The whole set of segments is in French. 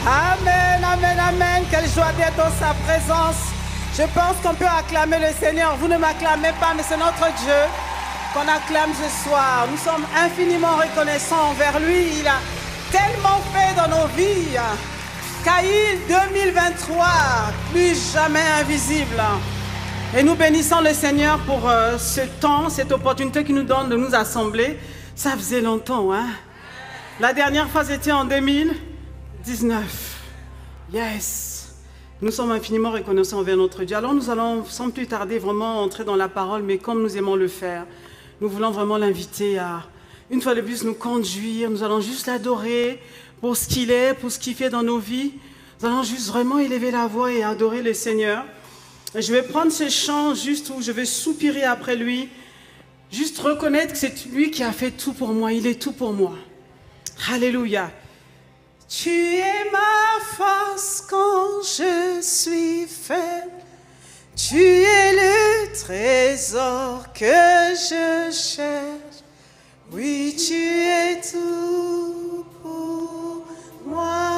Amen, amen, amen. Quelle joie d'être dans sa présence. Je pense qu'on peut acclamer le Seigneur. Vous ne m'acclamez pas, mais c'est notre Dieu qu'on acclame ce soir. Nous sommes infiniment reconnaissants envers lui. Il a tellement fait dans nos vies. Caïl 2023, plus jamais invisible. Et nous bénissons le Seigneur pour ce temps, cette opportunité qu'il nous donne de nous assembler. Ça faisait longtemps, hein? La dernière fois, c'était en 2019. Yes! Nous sommes infiniment reconnaissants envers notre Dieu. Alors nous allons, sans plus tarder, vraiment entrer dans la parole, mais comme nous aimons le faire, nous voulons vraiment l'inviter à, une fois de plus, nous conduire. Nous allons juste l'adorer pour ce qu'il est, pour ce qu'il fait dans nos vies. Nous allons juste vraiment élever la voix et adorer le Seigneur. Et je vais prendre ce chant juste où je vais soupirer après lui, juste reconnaître que c'est lui qui a fait tout pour moi. Il est tout pour moi. Alléluia. Tu es ma force quand je suis faible. Tu es le trésor que je cherche. Oui, tu es tout pour moi.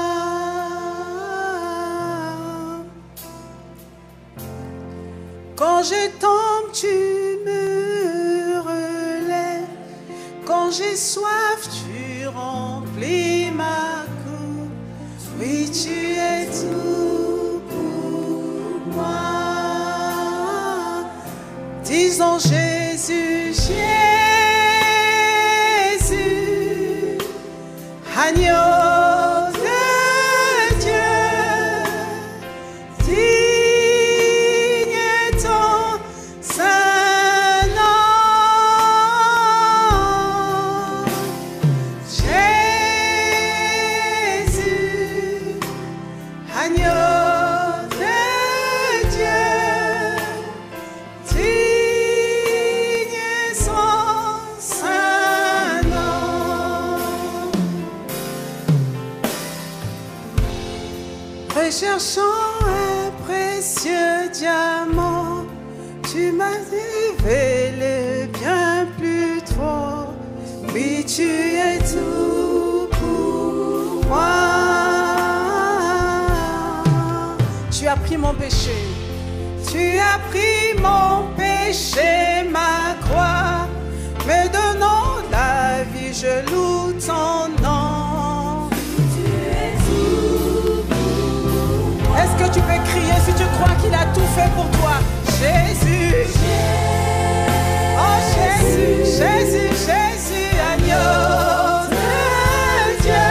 Quand je tombe, tu me relèves. Quand j'ai soif, tu remplis ma coupe. Oui, tu es tout pour moi. Disons Jésus, Jésus, agneau de Dieu, digne ton saint nom. Jésus, agneau de Dieu, digne son saint nom. Recherchant un précieux diamant, tu m'as révélé bien plus trop. Oui, tu es tout pour moi. Tu as pris mon péché. Tu as pris mon péché, ma croix. Me donnant la vie, je loue ton nom. Tu es tout pour moi. Est-ce que tu peux crier si tu crois qu'il a tout fait pour toi? Jésus. Oh Jésus, Jésus, Jésus, agneau de Dieu.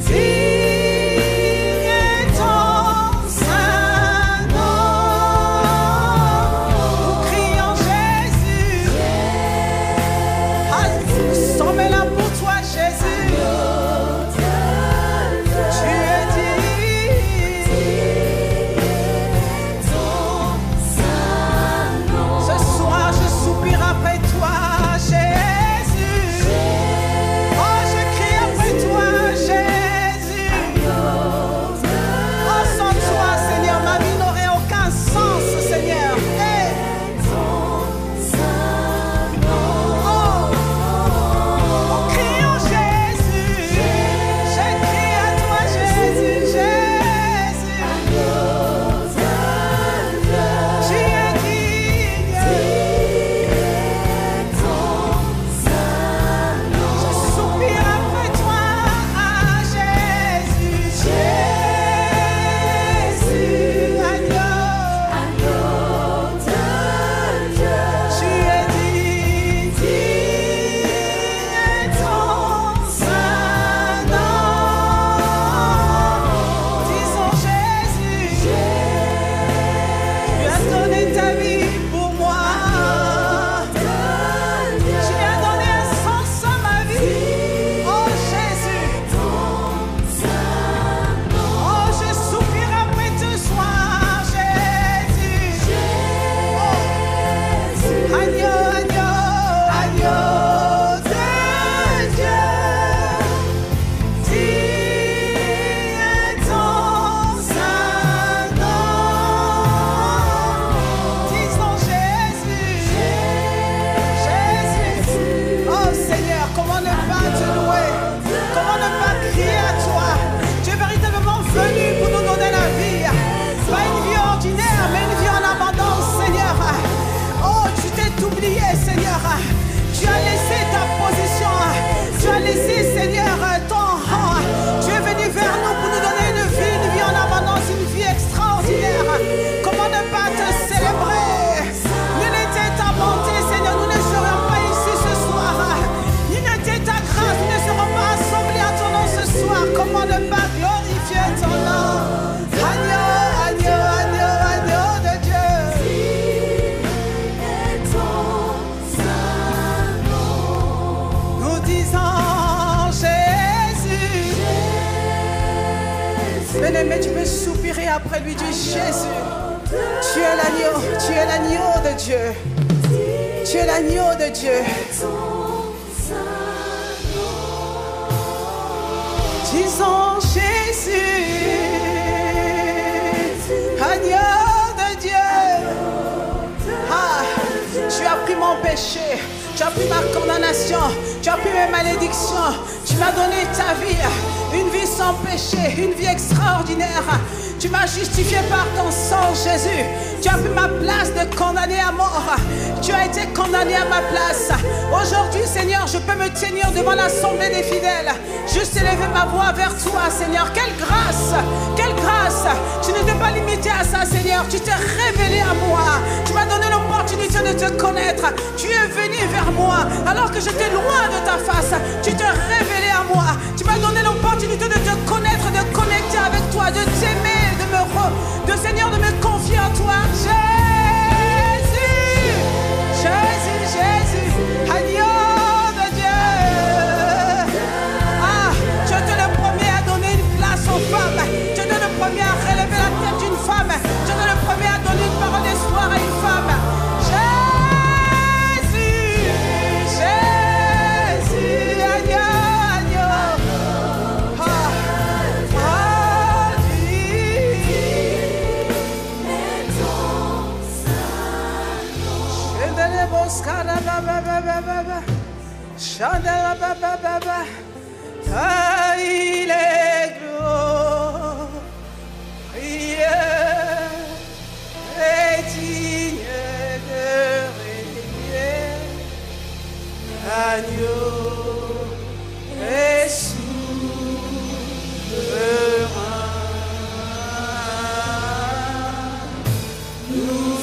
Digne ton saint nom. Nous crions Jésus. Ah, nous sommes là pour toi, Jésus. Tu es digne. cessons de pas glorifier ton nom. Agneau, agneau, agneau, agneau de Dieu. Nous disons Jésus. Bien-aimé, tu peux soupirer après lui, dire Jésus. Tu es l'agneau de Dieu. Tu es l'agneau de Dieu. Disons Jésus, agneau de Dieu. Ah, tu as pris mon péché, tu as pris ma condamnation, tu as pris mes malédictions, tu m'as donné ta vie, une vie sans péché, une vie extraordinaire. Tu m'as justifié par ton sang, Jésus. Tu as pris ma place de condamné à mort. Tu as été condamné à ma place. Aujourd'hui, Seigneur, je peux me tenir devant l'assemblée des fidèles. Juste élever ma voix vers toi, Seigneur. Quelle grâce! Quelle grâce! Tu ne t'es pas limité à ça, Seigneur. Tu t'es révélé à moi. Tu m'as donné l'opportunité de te connaître. Tu es venu vers moi alors que j'étais loin de ta face. Tu t'es révélé à moi. Tu m'as donné l'opportunité de te connaître, de connecter avec toi, de t'aimer, de Seigneur, de me confier en toi. Jésus, Jésus, Jésus, agneau de Dieu. Ah, tu étais le premier à donner une place aux femmes. Tu étais le premier à relever la tête d'une femme. Tu étais le premier à donner une parole d'espoir à une femme. Jésus, Jésus, agneau, agneau. Ah, il est glorieux et digne de régner, agneau et souverain. Nous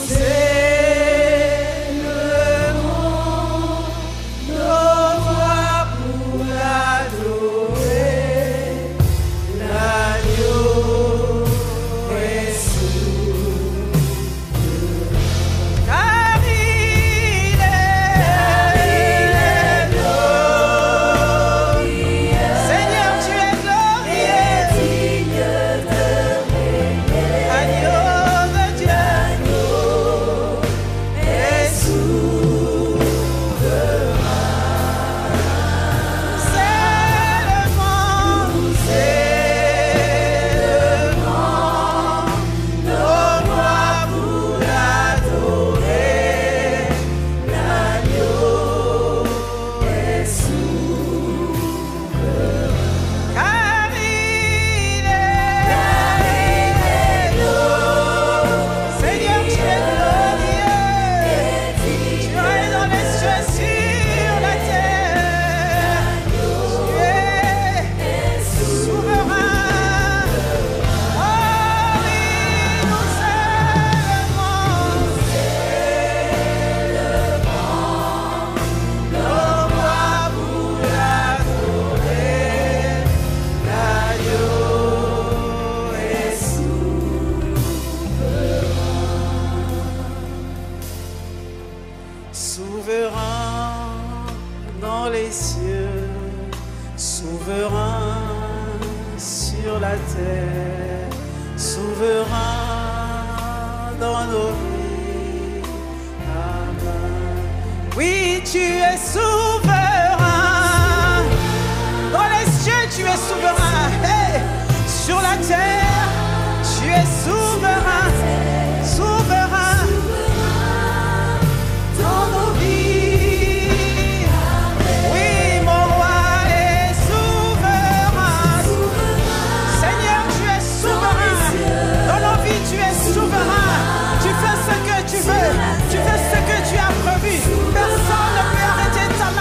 tu fais ce que tu as prévu. Personne ne peut arrêter ta main.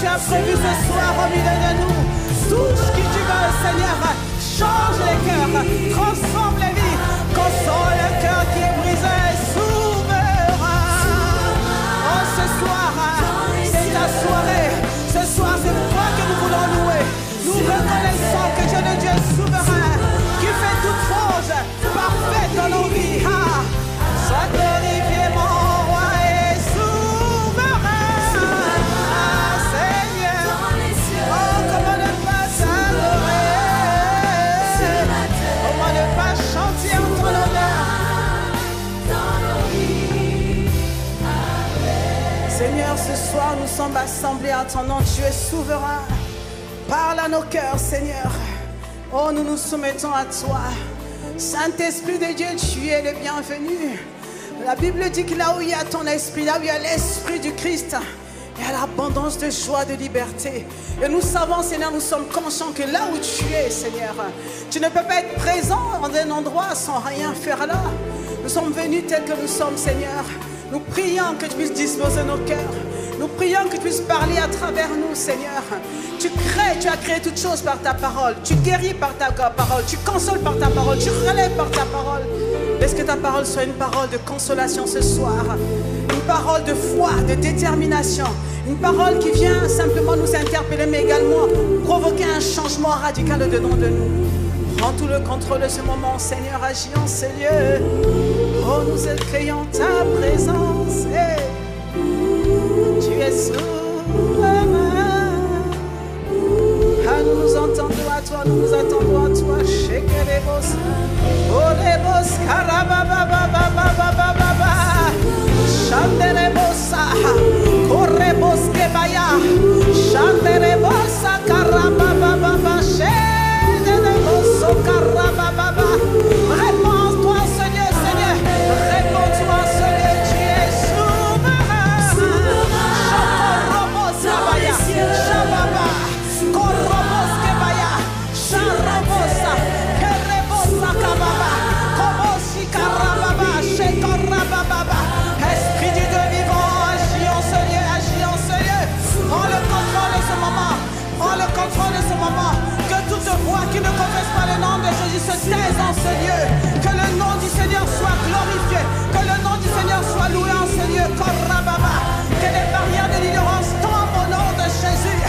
tu as prévu ce soir au milieu de nous. Touche qui tu veux, Seigneur. Change les cœurs, transforme les vies, console le cœur qui est brisé, souverain. Oh, ce soir, c'est ta soirée. Ce soir, c'est toi que nous voulons louer. Nous reconnaissons que Dieu le Dieu est souverain, qui fait toute chose parfaite dans nos vies. Sois glorifié, mon roi et souverain. Seigneur, oh, comment ne pas t'adorer, comment ne pas chanter en ton honneur. Seigneur, ce soir, nous sommes assemblés en ton nom. Tu es souverain. Parle à nos cœurs, Seigneur. Oh, nous nous soumettons à toi. Saint-Esprit de Dieu, tu es le bienvenu. La Bible dit que là où il y a ton esprit, là où il y a l'esprit du Christ, il y a l'abondance de joie, de liberté. Et nous savons, Seigneur, nous sommes conscients que là où tu es, Seigneur, tu ne peux pas être présent dans un endroit sans rien faire là. Nous sommes venus tels que nous sommes, Seigneur. Nous prions que tu puisses disposer nos cœurs. Nous prions que tu puisses parler à travers nous, Seigneur. Tu as créé toutes choses par ta parole. Tu guéris par ta parole. Tu consoles par ta parole. Tu relèves par ta parole. Laisse que ta parole soit une parole de consolation ce soir. Une parole de foi, de détermination. Une parole qui vient simplement nous interpeller, mais également provoquer un changement radical au-dedans de nous. Prends tout le contrôle de ce moment, Seigneur. Agis en ces lieux. Oh, nous accueillons ta présence. Tu es souverain. Ah, nous nous entendons à toi, nous nous attendons à toi. Shekerebos, Orebos, Karabababababababa, Chanderebosa, Korebos Kebaya, Chanderebosa, Karababababa, Shenereboso, Karabababa. Réponds-toi, Seigneur, Seigneur, réponds-toi, Seigneur, tu es souverain. Chakorobos Kabaya, Shababa, Korobos Kebaya, Sharabosa, Kerebosa Kababa, Kobosi Karababa, Shekorababa. Esprit du Dieu vivant, agis en ce lieu, agis en ce lieu. Prends le contrôle de ce moment, prends le contrôle de ce moment. Que toute voix qui ne confesse pas le nom de Jésus se taise en ce lieu. Que le nom du Seigneur soit glorifié. Que le nom du Seigneur soit loué en ce lieu. Korababa. Que les barrières de l'ignorance tombent au nom de Jésus.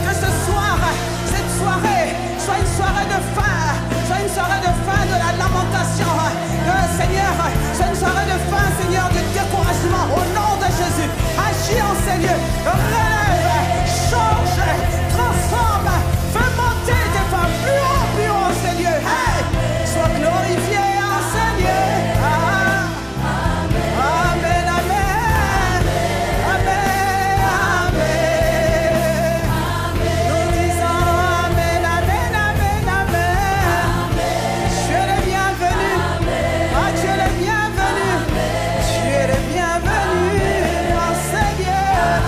Que ce soir, cette soirée, soit une soirée de fin. Soit une soirée de fin de la lamentation. Seigneur, soit une soirée de fin, Seigneur, de découragement. Au nom de Jésus. Agis en ce lieu. Relève, change, transforme. Fais monter tes femmes plus haut en ces lieux. Hey, sois glorifié en ces lieux. Amen, amen. Amen, amen. Nous disons amen, amen, amen, amen. Tu es le bienvenu. Ah, tu es le bienvenu. Tu es le bienvenu en ces lieux.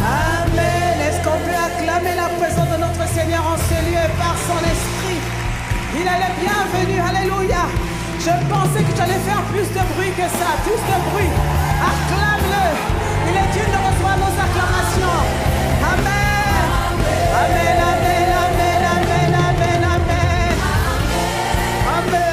Amen. Est-ce qu'on peut acclamer la présence de notre Seigneur en ce lieu par son esprit? Il est le bienvenu. Alléluia. Je pensais que tu allais faire plus de bruit que ça. Plus de bruit. Acclame-le. Il est digne de recevoir nos acclamations. Amen. Amen, amen, amen, amen, amen, amen. Amen.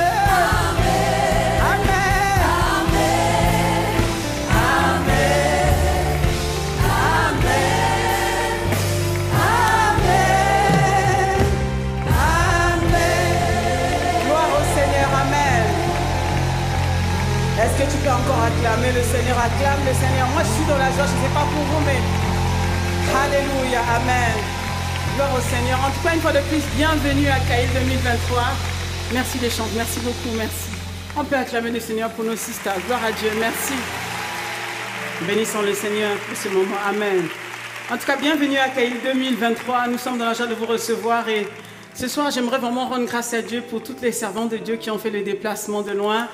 Est-ce que tu peux encore acclamer le Seigneur? Acclame le Seigneur. Moi, je suis dans la joie. Je ne sais pas pour vous, mais alléluia, amen. Gloire au Seigneur. En tout cas, une fois de plus, bienvenue à Caïl 2023. Merci des chants. Merci beaucoup. Merci. On peut acclamer le Seigneur pour nos sisters. Gloire à Dieu. Merci. Bénissons le Seigneur pour ce moment. Amen. En tout cas, bienvenue à Caïl 2023. Nous sommes dans la joie de vous recevoir et ce soir, j'aimerais vraiment rendre grâce à Dieu pour toutes les servantes de Dieu qui ont fait le déplacement de loin.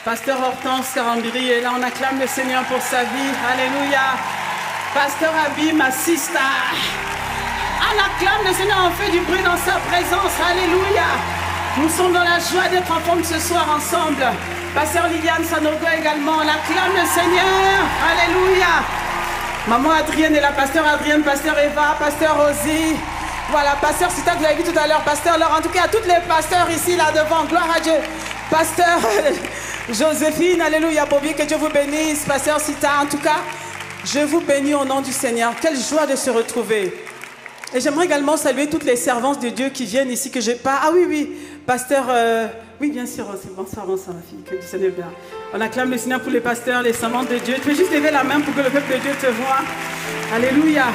Pasteur Hortense Karambiri est là, on acclame le Seigneur pour sa vie. Alléluia. Pasteur Abi, ma sister. On acclame le Seigneur, on fait du bruit dans sa présence. Alléluia. Nous sommes dans la joie d'être en forme ce soir ensemble. Pasteur Liliane Sanogo également. On acclame le Seigneur. Alléluia. Maman Adrienne est là. Pasteur Adrienne, Pasteur Eva, Pasteur Rosie. Voilà, Pasteur Sita, vous l'avez vu tout à l'heure. Pasteur Laure. En tout cas, tous les pasteurs ici, là devant. Gloire à Dieu. Pasteur Joséphine, alléluia. Bobby, que Dieu vous bénisse. Pasteur Sita, en tout cas, je vous bénis au nom du Seigneur. Quelle joie de se retrouver. Et j'aimerais également saluer toutes les servantes de Dieu qui viennent ici, que j'ai pas... Ah oui, oui, Pasteur... Oui, bien sûr, bonsoir, bonsoir, ma fille, que Dieu soit bien. On acclame le Seigneur pour les pasteurs, les servantes de Dieu. Tu peux juste lever la main pour que le peuple de Dieu te voie. Alléluia.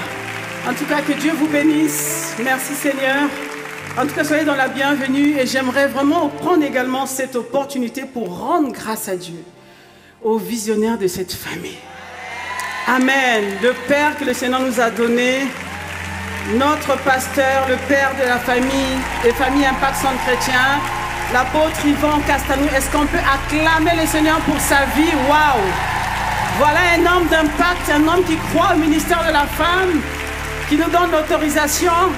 En tout cas, que Dieu vous bénisse. Merci, Seigneur. En tout cas, soyez dans la bienvenue. Et j'aimerais vraiment prendre également cette opportunité pour rendre grâce à Dieu, au visionnaire de cette famille. Amen. Le Père que le Seigneur nous a donné, notre pasteur, le père de la famille, des familles Impact Centre Chrétien, l'apôtre Yvan Castanou. Est-ce qu'on peut acclamer le Seigneur pour sa vie? Waouh! Voilà un homme d'impact, un homme qui croit au ministère de la femme, qui nous donne l'autorisation.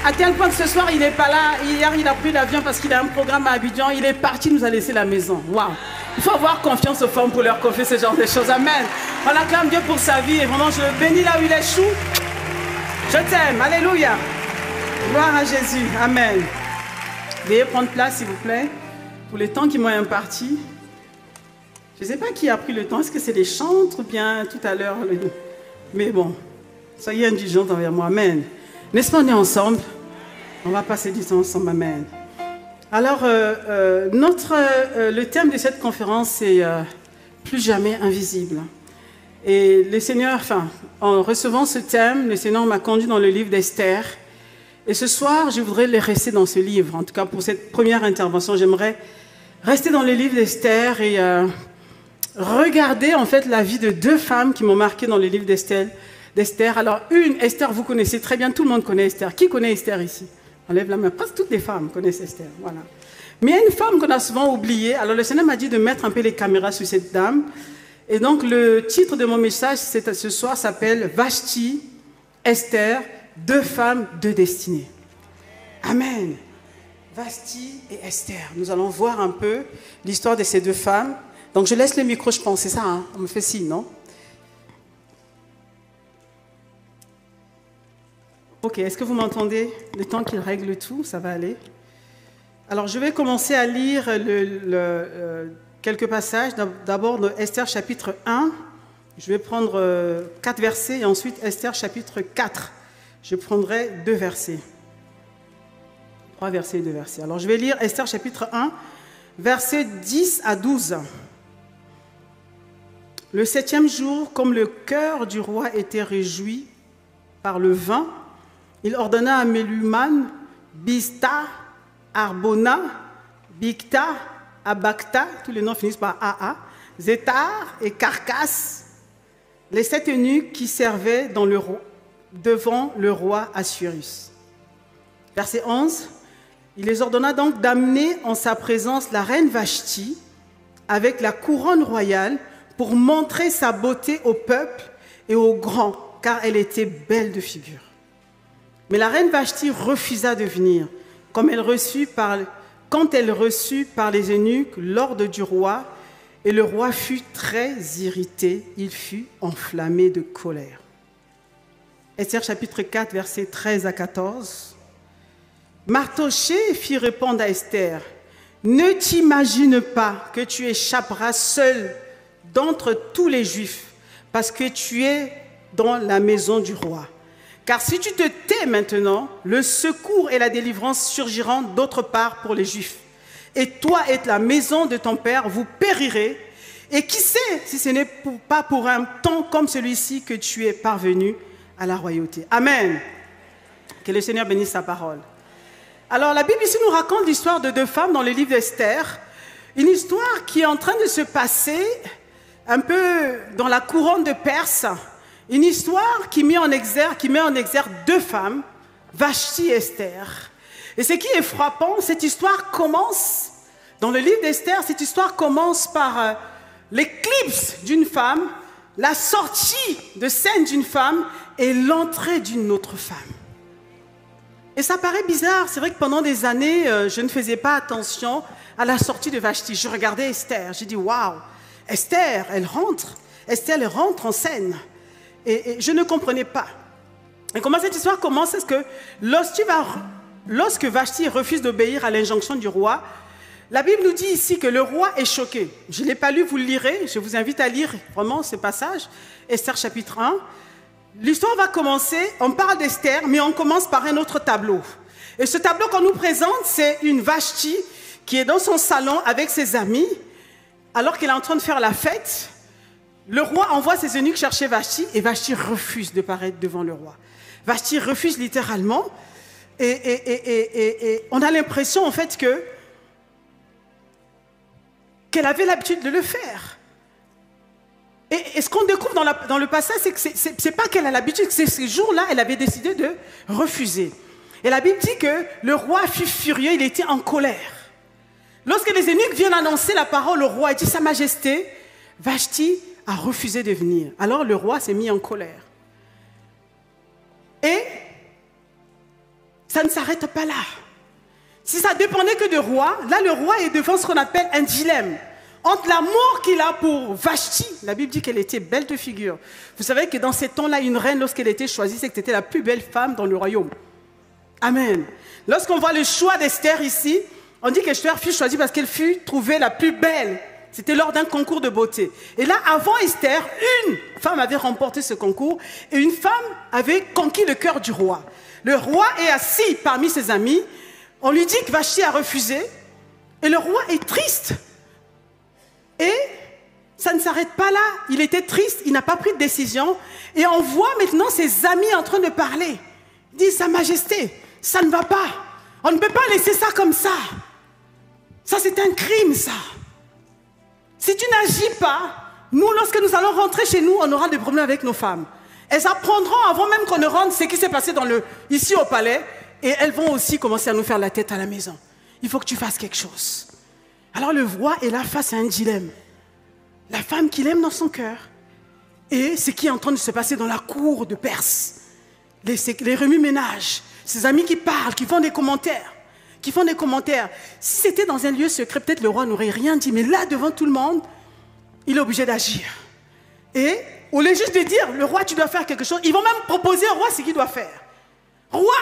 À tel point que ce soir, il n'est pas là. Hier, il a pris l'avion parce qu'il a un programme à Abidjan. Il est parti, nous a laissé la maison. Waouh! Il faut avoir confiance aux femmes pour leur confier ce genre de choses. Amen. On acclame Dieu pour sa vie et vraiment, je le bénis là où il échoue. Je t'aime. Alléluia. Gloire à Jésus. Amen. Veuillez prendre place, s'il vous plaît, pour le temps qui m'ont imparti. Je ne sais pas qui a pris le temps. Est-ce que c'est les chantres ou bien tout à l'heure? Mais bon, soyez indulgents envers moi. Amen. N'est-ce pas, on est ensemble? On va passer du temps ensemble. Amen. Alors, le thème de cette conférence, c'est plus jamais invisible. Et le Seigneur, enfin, en recevant ce thème, le Seigneur m'a conduit dans le livre d'Esther. Et ce soir, je voudrais les rester dans ce livre. En tout cas, pour cette première intervention, j'aimerais rester dans le livre d'Esther et regarder en fait la vie de deux femmes qui m'ont marqué dans le livre d'Esther. Alors, Esther, vous connaissez très bien, tout le monde connaît Esther. Qui connaît Esther ici? On lève la main. Presque toutes les femmes connaissent Esther. Voilà. Mais il y a une femme qu'on a souvent oubliée. Alors, le Seigneur m'a dit de mettre un peu les caméras sur cette dame. Et donc, le titre de mon message ce soir s'appelle « Vashti, Esther, deux femmes, deux destinées ». Amen. Vashti et Esther. Nous allons voir un peu l'histoire de ces deux femmes. Donc, je laisse le micro, je pense. C'est ça, hein? On me fait signe, non? Ok, est-ce que vous m'entendez? Le temps qu'il règle tout, ça va aller. Alors, je vais commencer à lire quelques passages. D'abord, de Esther chapitre 1. Je vais prendre 4 versets et ensuite Esther chapitre 4. Je prendrai 2 versets. 3 versets et 2 versets. Alors, je vais lire Esther chapitre 1, versets 10 à 12. Le 7e jour, comme le cœur du roi était réjoui par le vin, il ordonna à Méluman, Biztha, Arbona, Bigtha, Abagtha, tous les noms finissent par AA, Zétar et Carcasse, les 7 eunuques qui servaient devant le roi Assuérus. Verset 11, il les ordonna donc d'amener en sa présence la reine Vashti avec la couronne royale pour montrer sa beauté au peuple et aux grands, car elle était belle de figure. Mais la reine Vashti refusa de venir, quand elle reçut par les eunuques l'ordre du roi, et le roi fut très irrité, il fut enflammé de colère. Esther chapitre 4, versets 13 à 14. Mardochée fit répondre à Esther, « Ne t'imagine pas que tu échapperas seule d'entre tous les Juifs, parce que tu es dans la maison du roi. Car si tu te tais maintenant, le secours et la délivrance surgiront d'autre part pour les Juifs. Et toi et la maison de ton père, vous périrez. Et qui sait si ce n'est pas pour un temps comme celui-ci que tu es parvenu à la royauté. » Amen. Que le Seigneur bénisse sa parole. Alors la Bible ici nous raconte l'histoire de deux femmes dans le livre d'Esther. Une histoire qui est en train de se passer un peu dans la couronne de Perse. Une histoire qui met en exergue deux femmes, Vashti et Esther. Et ce qui est frappant, cette histoire commence, dans le livre d'Esther, cette histoire commence par l'éclipse d'une femme, la sortie de scène d'une femme et l'entrée d'une autre femme. Et ça paraît bizarre, c'est vrai que pendant des années, je ne faisais pas attention à la sortie de Vashti. Je regardais Esther, j'ai dit, waouh, Esther, elle rentre en scène. Et je ne comprenais pas. Et comment cette histoire commence? C'est que lorsque Vashti refuse d'obéir à l'injonction du roi, la Bible nous dit ici que le roi est choqué. Je ne l'ai pas lu, vous le lirez. Je vous invite à lire vraiment ce passage. Esther chapitre 1. L'histoire va commencer, on parle d'Esther, mais on commence par un autre tableau. Et ce tableau qu'on nous présente, c'est une Vashti qui est dans son salon avec ses amis, alors qu'elle est en train de faire la fête. Le roi envoie ses eunuques chercher Vashti, et Vashti refuse de paraître devant le roi. Vashti refuse littéralement, et on a l'impression en fait qu'elle avait l'habitude de le faire. Et ce qu'on découvre dans le passage, c'est que ce n'est pas qu'elle a l'habitude, c'est ce jour-là, elle avait décidé de refuser. Et la Bible dit que le roi fut furieux, il était en colère. Lorsque les eunuques viennent annoncer la parole au roi, il dit, Sa Majesté, Vashti a refusé de venir. Alors le roi s'est mis en colère. Et ça ne s'arrête pas là. Si ça dépendait que du roi, là le roi est devant ce qu'on appelle un dilemme. Entre l'amour qu'il a pour Vashti, la Bible dit qu'elle était belle de figure. Vous savez que dans ces temps-là, une reine, lorsqu'elle était choisie, c'est que c'était la plus belle femme dans le royaume. Amen. Lorsqu'on voit le choix d'Esther ici, on dit qu'Esther fut choisie parce qu'elle fut trouvée la plus belle. C'était lors d'un concours de beauté. Et là, avant Esther, une femme avait remporté ce concours et une femme avait conquis le cœur du roi. Le roi est assis parmi ses amis. On lui dit que Vashti a refusé et le roi est triste. Et ça ne s'arrête pas là. Il était triste, il n'a pas pris de décision. Et on voit maintenant ses amis en train de parler. Il dit, Sa Majesté, ça ne va pas. On ne peut pas laisser ça comme ça. Ça, c'est un crime, ça. Si tu n'agis pas, nous, lorsque nous allons rentrer chez nous, on aura des problèmes avec nos femmes. Elles apprendront, avant même qu'on ne rentre, ce qui s'est passé ici au palais. Et elles vont aussi commencer à nous faire la tête à la maison. Il faut que tu fasses quelque chose. Alors le roi est là face à un dilemme. La femme qu'il aime dans son cœur et ce qui est en train de se passer dans la cour de Perse. Les remue-ménages, ses amis qui parlent, qui font des commentaires. Si c'était dans un lieu secret, peut-être le roi n'aurait rien dit. Mais là, devant tout le monde, il est obligé d'agir. Et au lieu juste de dire, le roi, tu dois faire quelque chose, ils vont même proposer au roi ce qu'il doit faire. Roi,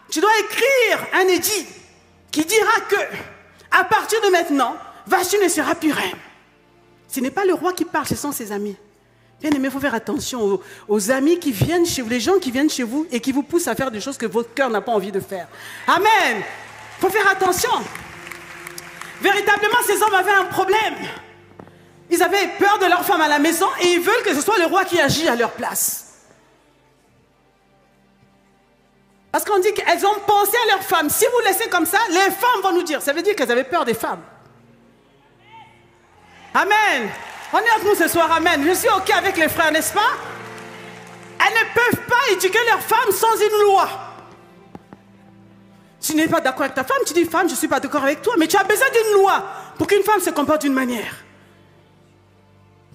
tu dois écrire un édit qui dira que à partir de maintenant, Vashti ne sera plus reine. Ce n'est pas le roi qui parle, ce sont ses amis. Bien aimé, il faut faire attention aux amis qui viennent chez vous, les gens qui viennent chez vous et qui vous poussent à faire des choses que votre cœur n'a pas envie de faire. Amen. Il faut faire attention. Véritablement, ces hommes avaient un problème. Ils avaient peur de leur femme à la maison et ils veulent que ce soit le roi qui agit à leur place. Parce qu'on dit qu'elles ont pensé à leurs femmes. Si vous laissez comme ça, les femmes vont nous dire. Ça veut dire qu'elles avaient peur des femmes. Amen. On est avec nous ce soir, amen. Je suis OK avec les frères, n'est-ce pas? Elles ne peuvent pas éduquer leurs femmes sans une loi. Si tu n'es pas d'accord avec ta femme, tu dis, femme, je ne suis pas d'accord avec toi. Mais tu as besoin d'une loi pour qu'une femme se comporte d'une manière.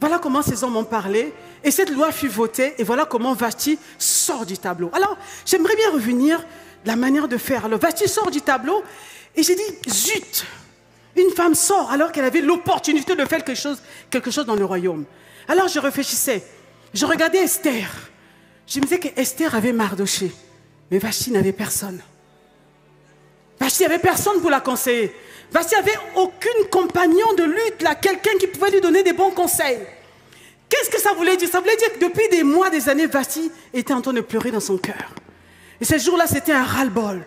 Voilà comment ces hommes ont parlé. Et cette loi fut votée. Et voilà comment Vashti sort du tableau. Alors, j'aimerais bien revenir de la manière de faire. Alors, Vashti sort du tableau. Et j'ai dit, zut, une femme sort alors qu'elle avait l'opportunité de faire quelque chose dans le royaume. Alors, je réfléchissais. Je regardais Esther. Je me disais qu'Esther avait Mardoché. Mais Vashti n'avait personne. Vashti n'avait personne pour la conseiller. Vashti n'avait aucune compagnon de lutte, là, quelqu'un qui pouvait lui donner des bons conseils. Qu'est-ce que ça voulait dire? Ça voulait dire que depuis des mois, des années, Vashti était en train de pleurer dans son cœur. Et ce jour-là, c'était un ras-le-bol.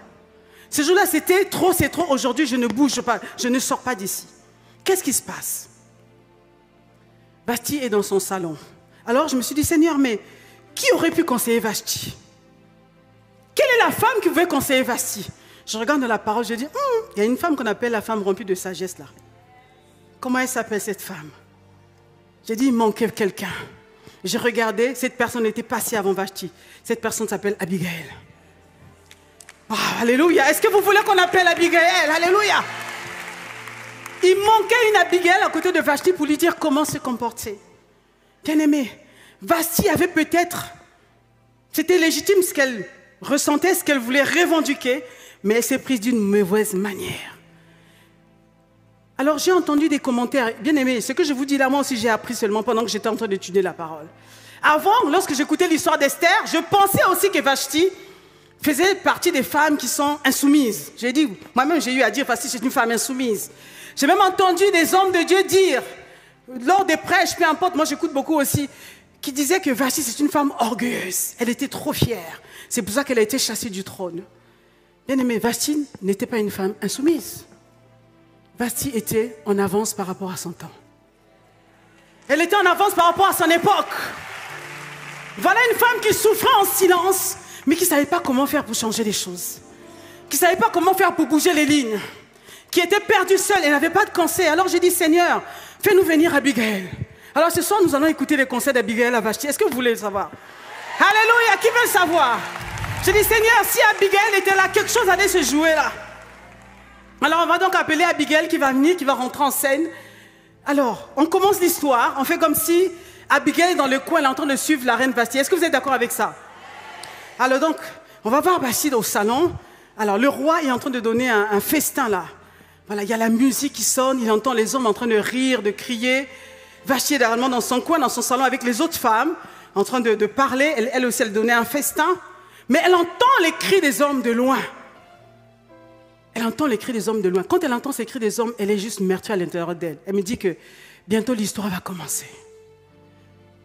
Ce jour-là, c'était trop, c'est trop. Aujourd'hui, je ne bouge pas, je ne sors pas d'ici. Qu'est-ce qui se passe? Vashti est dans son salon. Alors, je me suis dit, Seigneur, mais qui aurait pu conseiller Vashti? Quelle est la femme qui pouvait conseiller Vashti? Je regarde dans la parole, je dis, il y a une femme qu'on appelle la femme rompue de sagesse là. Comment elle s'appelle cette femme? J'ai dit, il manquait quelqu'un. J'ai regardé, cette personne était passée avant Vashti. Cette personne s'appelle Abigail. Oh, alléluia. Est-ce que vous voulez qu'on appelle Abigail? Alléluia. Il manquait une Abigail à côté de Vashti pour lui dire comment se comporter. Bien aimé, Vashti avait peut-être, c'était légitime ce qu'elle ressentait, ce qu'elle voulait revendiquer, mais elle s'est prise d'une mauvaise manière. Alors j'ai entendu des commentaires, bien aimés, ce que je vous dis là, moi aussi j'ai appris seulement pendant que j'étais en train d'étudier la parole. Avant, lorsque j'écoutais l'histoire d'Esther, je pensais aussi que Vashti faisait partie des femmes qui sont insoumises. J'ai dit, moi-même j'ai eu à dire, Vashti c'est une femme insoumise. J'ai même entendu des hommes de Dieu dire, lors des prêches, peu importe, moi j'écoute beaucoup aussi, qui disaient que Vashti c'est une femme orgueilleuse. Elle était trop fière. C'est pour ça qu'elle a été chassée du trône. Bien aimé, Vashti n'était pas une femme insoumise. Vashti était en avance par rapport à son temps. Elle était en avance par rapport à son époque. Voilà une femme qui souffrait en silence, mais qui ne savait pas comment faire pour changer les choses. Qui ne savait pas comment faire pour bouger les lignes. Qui était perdue seule, elle n'avait pas de conseil. Alors j'ai dit, Seigneur, fais-nous venir Abigail. Alors ce soir, nous allons écouter les conseils d'Abigail à Vashti. Est-ce que vous voulez le savoir? Alléluia, qui veut le savoir? J'ai dit, Seigneur, si Abigail était là, quelque chose allait se jouer là. Alors on va donc appeler Abigail qui va venir, qui va rentrer en scène. Alors, on commence l'histoire, on fait comme si Abigail est dans le coin, elle est en train de suivre la reine Vashti. Est-ce que vous êtes d'accord avec ça? Alors donc, on va voir Vashti au salon. Alors le roi est en train de donner un festin là. Voilà, il y a la musique qui sonne, il entend les hommes en train de rire, de crier. Vashti est derrière dans son coin, dans son salon avec les autres femmes, en train de parler. Elle aussi, elle donnait un festin. Mais elle entend les cris des hommes de loin. Elle entend les cris des hommes de loin. Quand elle entend ces cris des hommes, elle est juste meurtrie à l'intérieur d'elle. Elle me dit que bientôt l'histoire va commencer.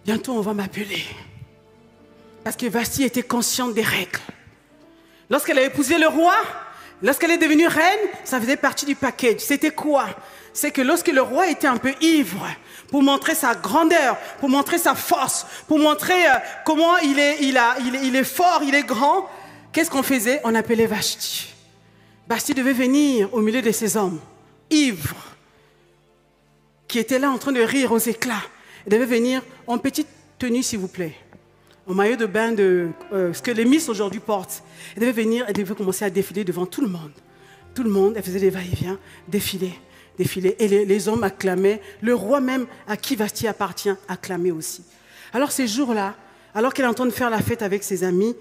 Bientôt on va m'appeler. Parce que Vashti était consciente des règles. Lorsqu'elle a épousé le roi, lorsqu'elle est devenue reine, ça faisait partie du package. C'était quoi? C'est que lorsque le roi était un peu ivre, pour montrer sa grandeur, pour montrer sa force, pour montrer comment il est fort, il est grand, qu'est-ce qu'on faisait? On appelait Vashti. Vashti devait venir au milieu de ces hommes, ivres, qui étaient là en train de rire aux éclats. Elle devait venir en petite tenue, s'il vous plaît, en maillot de bain, ce que les Miss aujourd'hui portent. Elle devait venir, elle devait commencer à défiler devant tout le monde. Tout le monde, elle faisait des va-et-vient, défiler. Et les hommes acclamaient. Le roi même, à qui Vashti appartient, acclamait aussi. Alors ces jours-là, alors qu'elle est en train de faire la fête avec ses amis,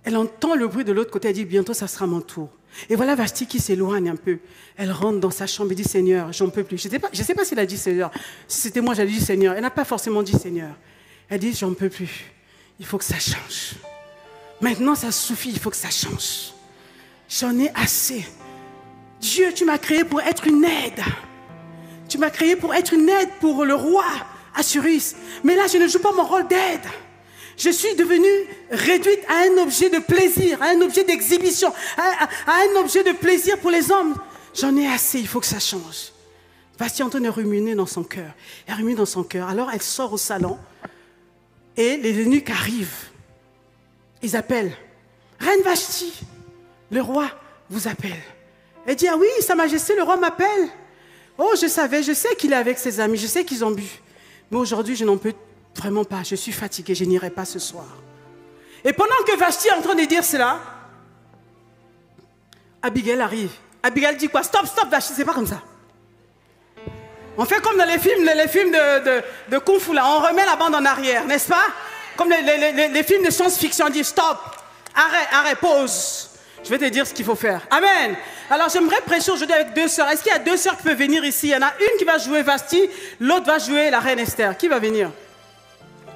elle entend le bruit de l'autre côté, elle dit, bientôt ça sera mon tour. Et voilà Vashti qui s'éloigne un peu. Elle rentre dans sa chambre et dit, Seigneur, j'en peux plus. Je ne sais pas s'il a dit Seigneur. Si c'était moi, j'allais dire Seigneur. Elle n'a pas forcément dit Seigneur. Elle dit, j'en peux plus. Il faut que ça change. Maintenant, ça suffit, il faut que ça change. J'en ai assez. Dieu, tu m'as créé pour être une aide. Tu m'as créé pour être une aide pour le roi Assyrus. Mais là, je ne joue pas mon rôle d'aide. Je suis devenue réduite à un objet de plaisir, à un objet d'exhibition, à un objet de plaisir pour les hommes. J'en ai assez, il faut que ça change. Vashti est en train de ruminer dans son cœur. Elle rumine dans son cœur. Alors elle sort au salon et les eunuques arrivent. Ils appellent. Reine Vashti, le roi vous appelle. Elle dit, ah oui, Sa Majesté, le roi m'appelle. Oh, je sais qu'il est avec ses amis, je sais qu'ils ont bu. Mais aujourd'hui, je n'en peux vraiment pas, je suis fatiguée, je n'irai pas ce soir. Et pendant que Vashti est en train de dire cela, Abigail arrive. Abigail dit quoi? Stop, Vashti, c'est pas comme ça. On fait comme dans les films de Kung Fu, là. On remet la bande en arrière, n'est-ce pas? Comme les films de science-fiction, on dit stop, arrête, pause. Je vais te dire ce qu'il faut faire. Amen. Alors j'aimerais prêcher aujourd'hui avec deux sœurs. Est-ce qu'il y a deux sœurs qui peuvent venir ici? Il y en a une qui va jouer Vashti, l'autre va jouer la reine Esther. Qui va venir?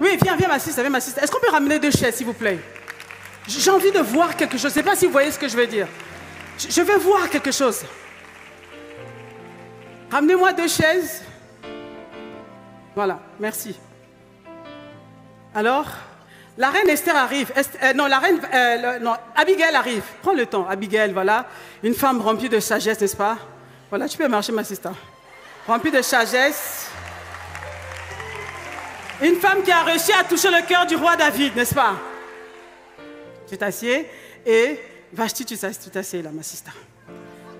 Oui, viens m'assister, viens m'assister. Est-ce qu'on peut ramener deux chaises, s'il vous plaît? J'ai envie de voir quelque chose. Je ne sais pas si vous voyez ce que je veux dire. Je veux voir quelque chose. Ramenez-moi deux chaises. Voilà, merci. Alors, la reine Esther arrive. Abigail arrive. Prends le temps, Abigail, voilà. Une femme remplie de sagesse, n'est-ce pas? Voilà, tu peux marcher, ma sister. Remplie de sagesse. Une femme qui a réussi à toucher le cœur du roi David, n'est-ce pas? Tu t'assieds et Vashti, tu t'assieds là, ma sister.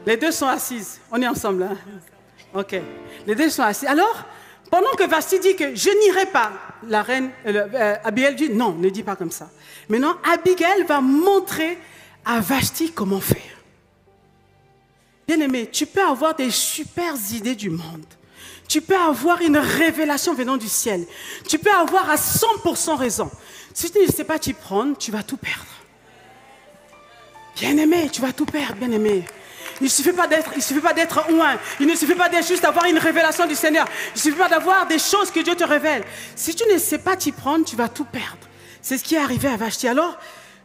Les deux sont assises. On est ensemble, hein? Ok. Les deux sont assises. Alors, pendant que Vashti dit que je n'irai pas, la reine, Abigail dit non, ne dis pas comme ça. Maintenant, Abigail va montrer à Vashti comment faire. Bien-aimé, tu peux avoir des super idées du monde. Tu peux avoir une révélation venant du ciel. Tu peux avoir à 100% raison. Si tu ne sais pas t'y prendre, tu vas tout perdre. Bien-aimé, tu vas tout perdre, bien-aimé. Il ne suffit pas d'être loin. Il ne suffit pas juste d'avoir une révélation du Seigneur. Il ne suffit pas d'avoir des choses que Dieu te révèle. Si tu ne sais pas t'y prendre, tu vas tout perdre. C'est ce qui est arrivé à Vashti. Alors,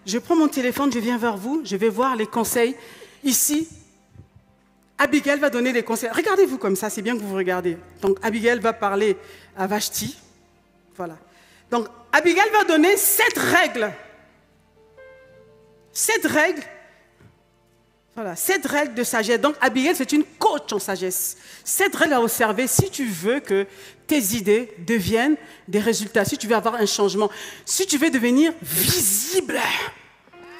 je prends mon téléphone, je viens vers vous, je vais voir les conseils. Ici, Abigail va donner des conseils. Regardez-vous comme ça, c'est bien que vous vous regardez. Donc, Abigail va parler à Vashti. Voilà. Donc, Abigail va donner 7 règles. 7 règles. Voilà, 7 règles de sagesse. Donc, Abigail, c'est une coach en sagesse. 7 règles à observer si tu veux que tes idées deviennent des résultats, si tu veux avoir un changement, si tu veux devenir visible.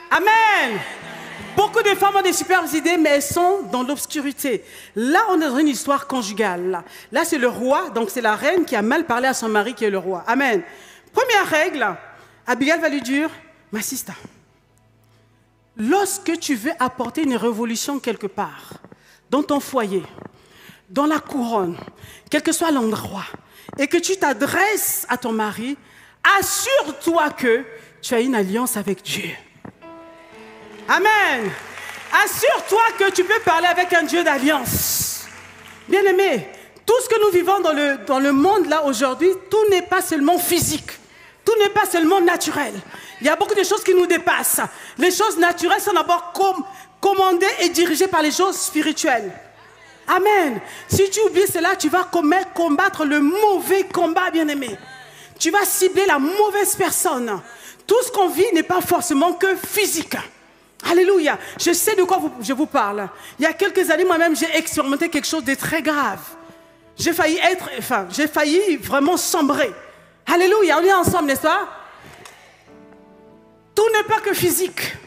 Amen. Beaucoup de femmes ont des superbes idées, mais elles sont dans l'obscurité. Là, on est dans une histoire conjugale. Là, c'est le roi, donc c'est la reine qui a mal parlé à son mari qui est le roi. Amen. Première règle, Abigail va lui dire, ma sister, lorsque tu veux apporter une révolution quelque part, dans ton foyer, dans la couronne, quel que soit l'endroit, et que tu t'adresses à ton mari, assure-toi que tu as une alliance avec Dieu. Amen. Assure-toi que tu peux parler avec un Dieu d'alliance. Bien-aimé, tout ce que nous vivons dans le monde là aujourd'hui, tout n'est pas seulement physique, tout n'est pas seulement naturel. Il y a beaucoup de choses qui nous dépassent. Les choses naturelles sont d'abord commandées et dirigées par les choses spirituelles. Amen. Si tu oublies cela, tu vas combattre le mauvais combat, bien-aimé. Tu vas cibler la mauvaise personne. Tout ce qu'on vit n'est pas forcément que physique. Alléluia. Je sais de quoi je vous parle. Il y a quelques années, moi-même, j'ai expérimenté quelque chose de très grave. J'ai failli vraiment sombrer. Alléluia. On est ensemble, n'est-ce pas? Tout n'est pas que physique.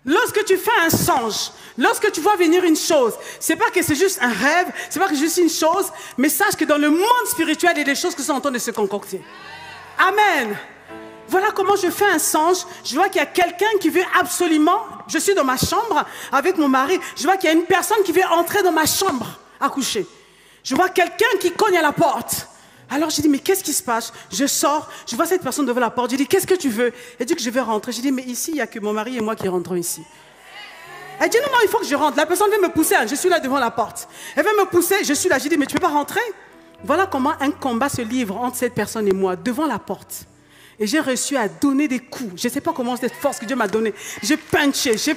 Lorsque tu fais un songe, lorsque tu vois venir une chose, c'est pas que c'est juste un rêve, c'est pas que c'est juste une chose, mais sache que dans le monde spirituel, il y a des choses qui sont en train de se concocter. Amen. Voilà comment je fais un songe. Je vois qu'il y a quelqu'un qui veut absolument... Je suis dans ma chambre avec mon mari. Je vois qu'il y a une personne qui veut entrer dans ma chambre à coucher. Je vois quelqu'un qui cogne à la porte. Alors je dis, mais qu'est-ce qui se passe? Je sors, je vois cette personne devant la porte. Je dis, qu'est-ce que tu veux? Elle dit que je vais rentrer. Je dis, mais ici, il n'y a que mon mari et moi qui rentrons ici. Elle dit, non, il faut que je rentre. La personne veut me pousser. Je suis là devant la porte. Elle veut me pousser. Je suis là. Je dis, mais tu ne peux pas rentrer? Voilà comment un combat se livre entre cette personne et moi, devant la porte. Et j'ai réussi à donner des coups. Je ne sais pas comment cette force que Dieu m'a donnée. J'ai punché. J'ai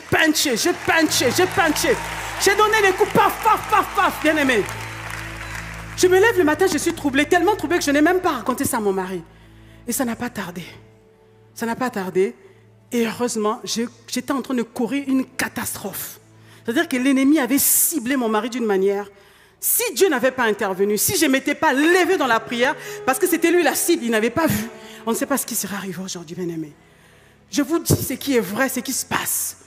donné des coups, paf, paf, paf, paf, bien aimé. Je me lève le matin, je suis troublée, tellement troublée que je n'ai même pas raconté ça à mon mari. Et ça n'a pas tardé. Ça n'a pas tardé. Et heureusement, j'étais en train de courir une catastrophe. C'est-à-dire que l'ennemi avait ciblé mon mari d'une manière. Si Dieu n'avait pas intervenu, si je ne m'étais pas levée dans la prière, parce que c'était lui la cible, il n'avait pas vu, on ne sait pas ce qui serait arrivé aujourd'hui, bien-aimé. Je vous dis ce qui est vrai, ce qui se passe.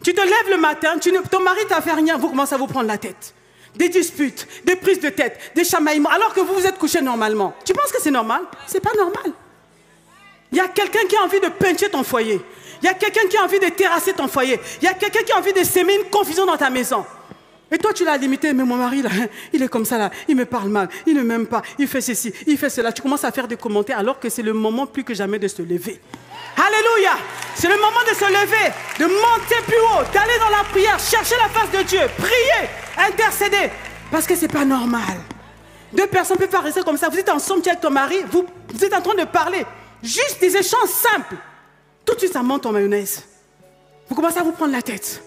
Tu te lèves le matin, ton mari t'a fait rien, vous commencez à vous prendre la tête. Des disputes, des prises de tête, des chamaillements, alors que vous vous êtes couché normalement. Tu penses que c'est normal? C'est pas normal. Il y a quelqu'un qui a envie de puncher ton foyer. Il y a quelqu'un qui a envie de terrasser ton foyer. Il y a quelqu'un qui a envie de s'aimer une confusion dans ta maison. Et toi, tu l'as limité, mais mon mari, là, il est comme ça, là, il me parle mal, il ne m'aime pas, il fait ceci, il fait cela. Tu commences à faire des commentaires alors que c'est le moment plus que jamais de se lever. Alléluia! C'est le moment de se lever, de monter plus haut, d'aller dans la prière, chercher la face de Dieu, prier, intercéder. Parce que ce n'est pas normal. Deux personnes ne peuvent pas rester comme ça. Vous êtes ensemble avec ton mari, vous êtes en train de parler. Juste des échanges simples. Tout de suite, ça monte en mayonnaise. Vous commencez à vous prendre la tête.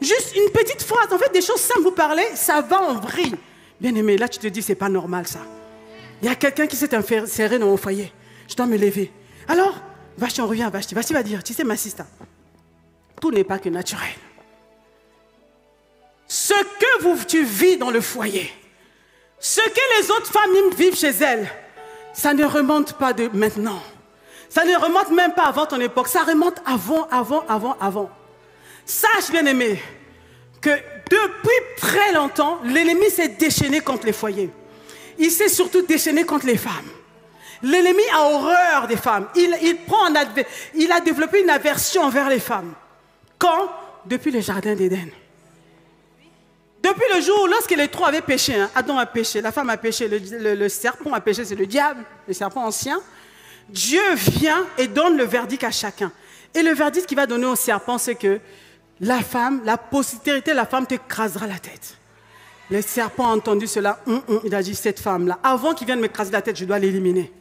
Juste une petite phrase, en fait, des choses simples, vous parlez, ça va en vrille. Bien aimé, là, tu te dis, c'est pas normal, ça. Il y a quelqu'un qui s'est inséré dans mon foyer. Je dois me lever. Alors, Vashti, on revient à Vashti. Vashti va dire, tu sais, ma sister, tout n'est pas que naturel. Ce que tu vis dans le foyer, ce que les autres femmes vivent chez elles, ça ne remonte pas de maintenant. Ça ne remonte même pas avant ton époque. Ça remonte avant. Sache, bien-aimé, que depuis très longtemps, l'ennemi s'est déchaîné contre les foyers. Il s'est surtout déchaîné contre les femmes. L'ennemi a horreur des femmes. Il a développé une aversion envers les femmes. Quand? Depuis le jardin d'Éden. Depuis le jour lorsque les trois avaient péché, hein, Adam a péché, la femme a péché, le serpent a péché, c'est le diable, le serpent ancien. Dieu vient et donne le verdict à chacun. Et le verdict qu'il va donner au serpent, c'est que la femme, la postérité de la femme t'écrasera la tête. Le serpent a entendu cela, il a dit, cette femme-là, avant qu'il vienne m'écraser la tête, je dois l'éliminer.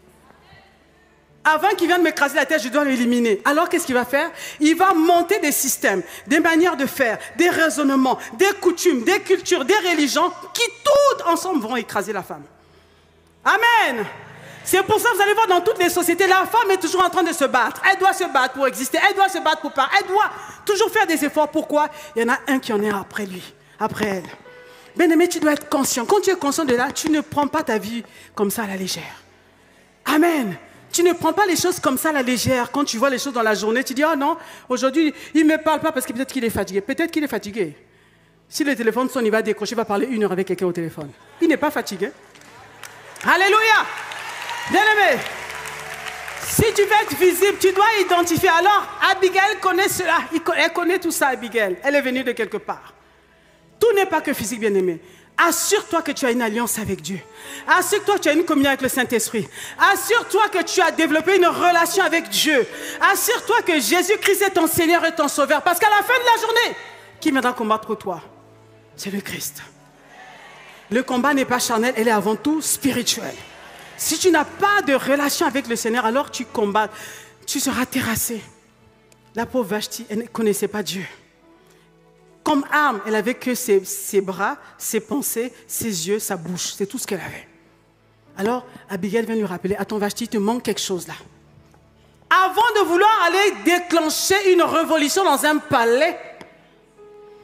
Avant qu'il vienne m'écraser la tête, je dois l'éliminer. Alors, qu'est-ce qu'il va faire? Il va monter des systèmes, des manières de faire, des raisonnements, des coutumes, des cultures, des religions qui, toutes ensemble, vont écraser la femme. Amen. C'est pour ça que vous allez voir dans toutes les sociétés, la femme est toujours en train de se battre. Elle doit se battre pour exister, elle doit se battre pour parler, elle doit toujours faire des efforts. Pourquoi? Il y en a un qui en est après lui, après elle. Bien-aimé, tu dois être conscient. Quand tu es conscient de là, tu ne prends pas ta vie comme ça à la légère. Amen. Tu ne prends pas les choses comme ça à la légère. Quand tu vois les choses dans la journée, tu dis, oh non, aujourd'hui, il ne me parle pas parce que peut-être qu'il est fatigué. Peut-être qu'il est fatigué. Si le téléphone sonne, il va décrocher, il va parler 1 heure avec quelqu'un au téléphone. Il n'est pas fatigué. Alléluia. Bien-aimé, si tu veux être visible, tu dois identifier. Alors, Abigail connaît cela. Elle connaît tout ça, Abigail. Elle est venue de quelque part. Tout n'est pas que physique, bien-aimé. Assure-toi que tu as une alliance avec Dieu. Assure-toi que tu as une communion avec le Saint-Esprit. Assure-toi que tu as développé une relation avec Dieu. Assure-toi que Jésus-Christ est ton Seigneur et ton Sauveur. Parce qu'à la fin de la journée, qui viendra combattre pour toi? C'est le Christ. Le combat n'est pas charnel, elle est avant tout spirituel. Si tu n'as pas de relation avec le Seigneur, alors tu combats. Tu seras terrassé. La pauvre Vashti, elle ne connaissait pas Dieu. Comme arme, elle n'avait que ses bras, ses pensées, ses yeux, sa bouche. C'est tout ce qu'elle avait. Alors, Abigail vient lui rappeler, attends Vashti, il te manque quelque chose là. Avant de vouloir aller déclencher une révolution dans un palais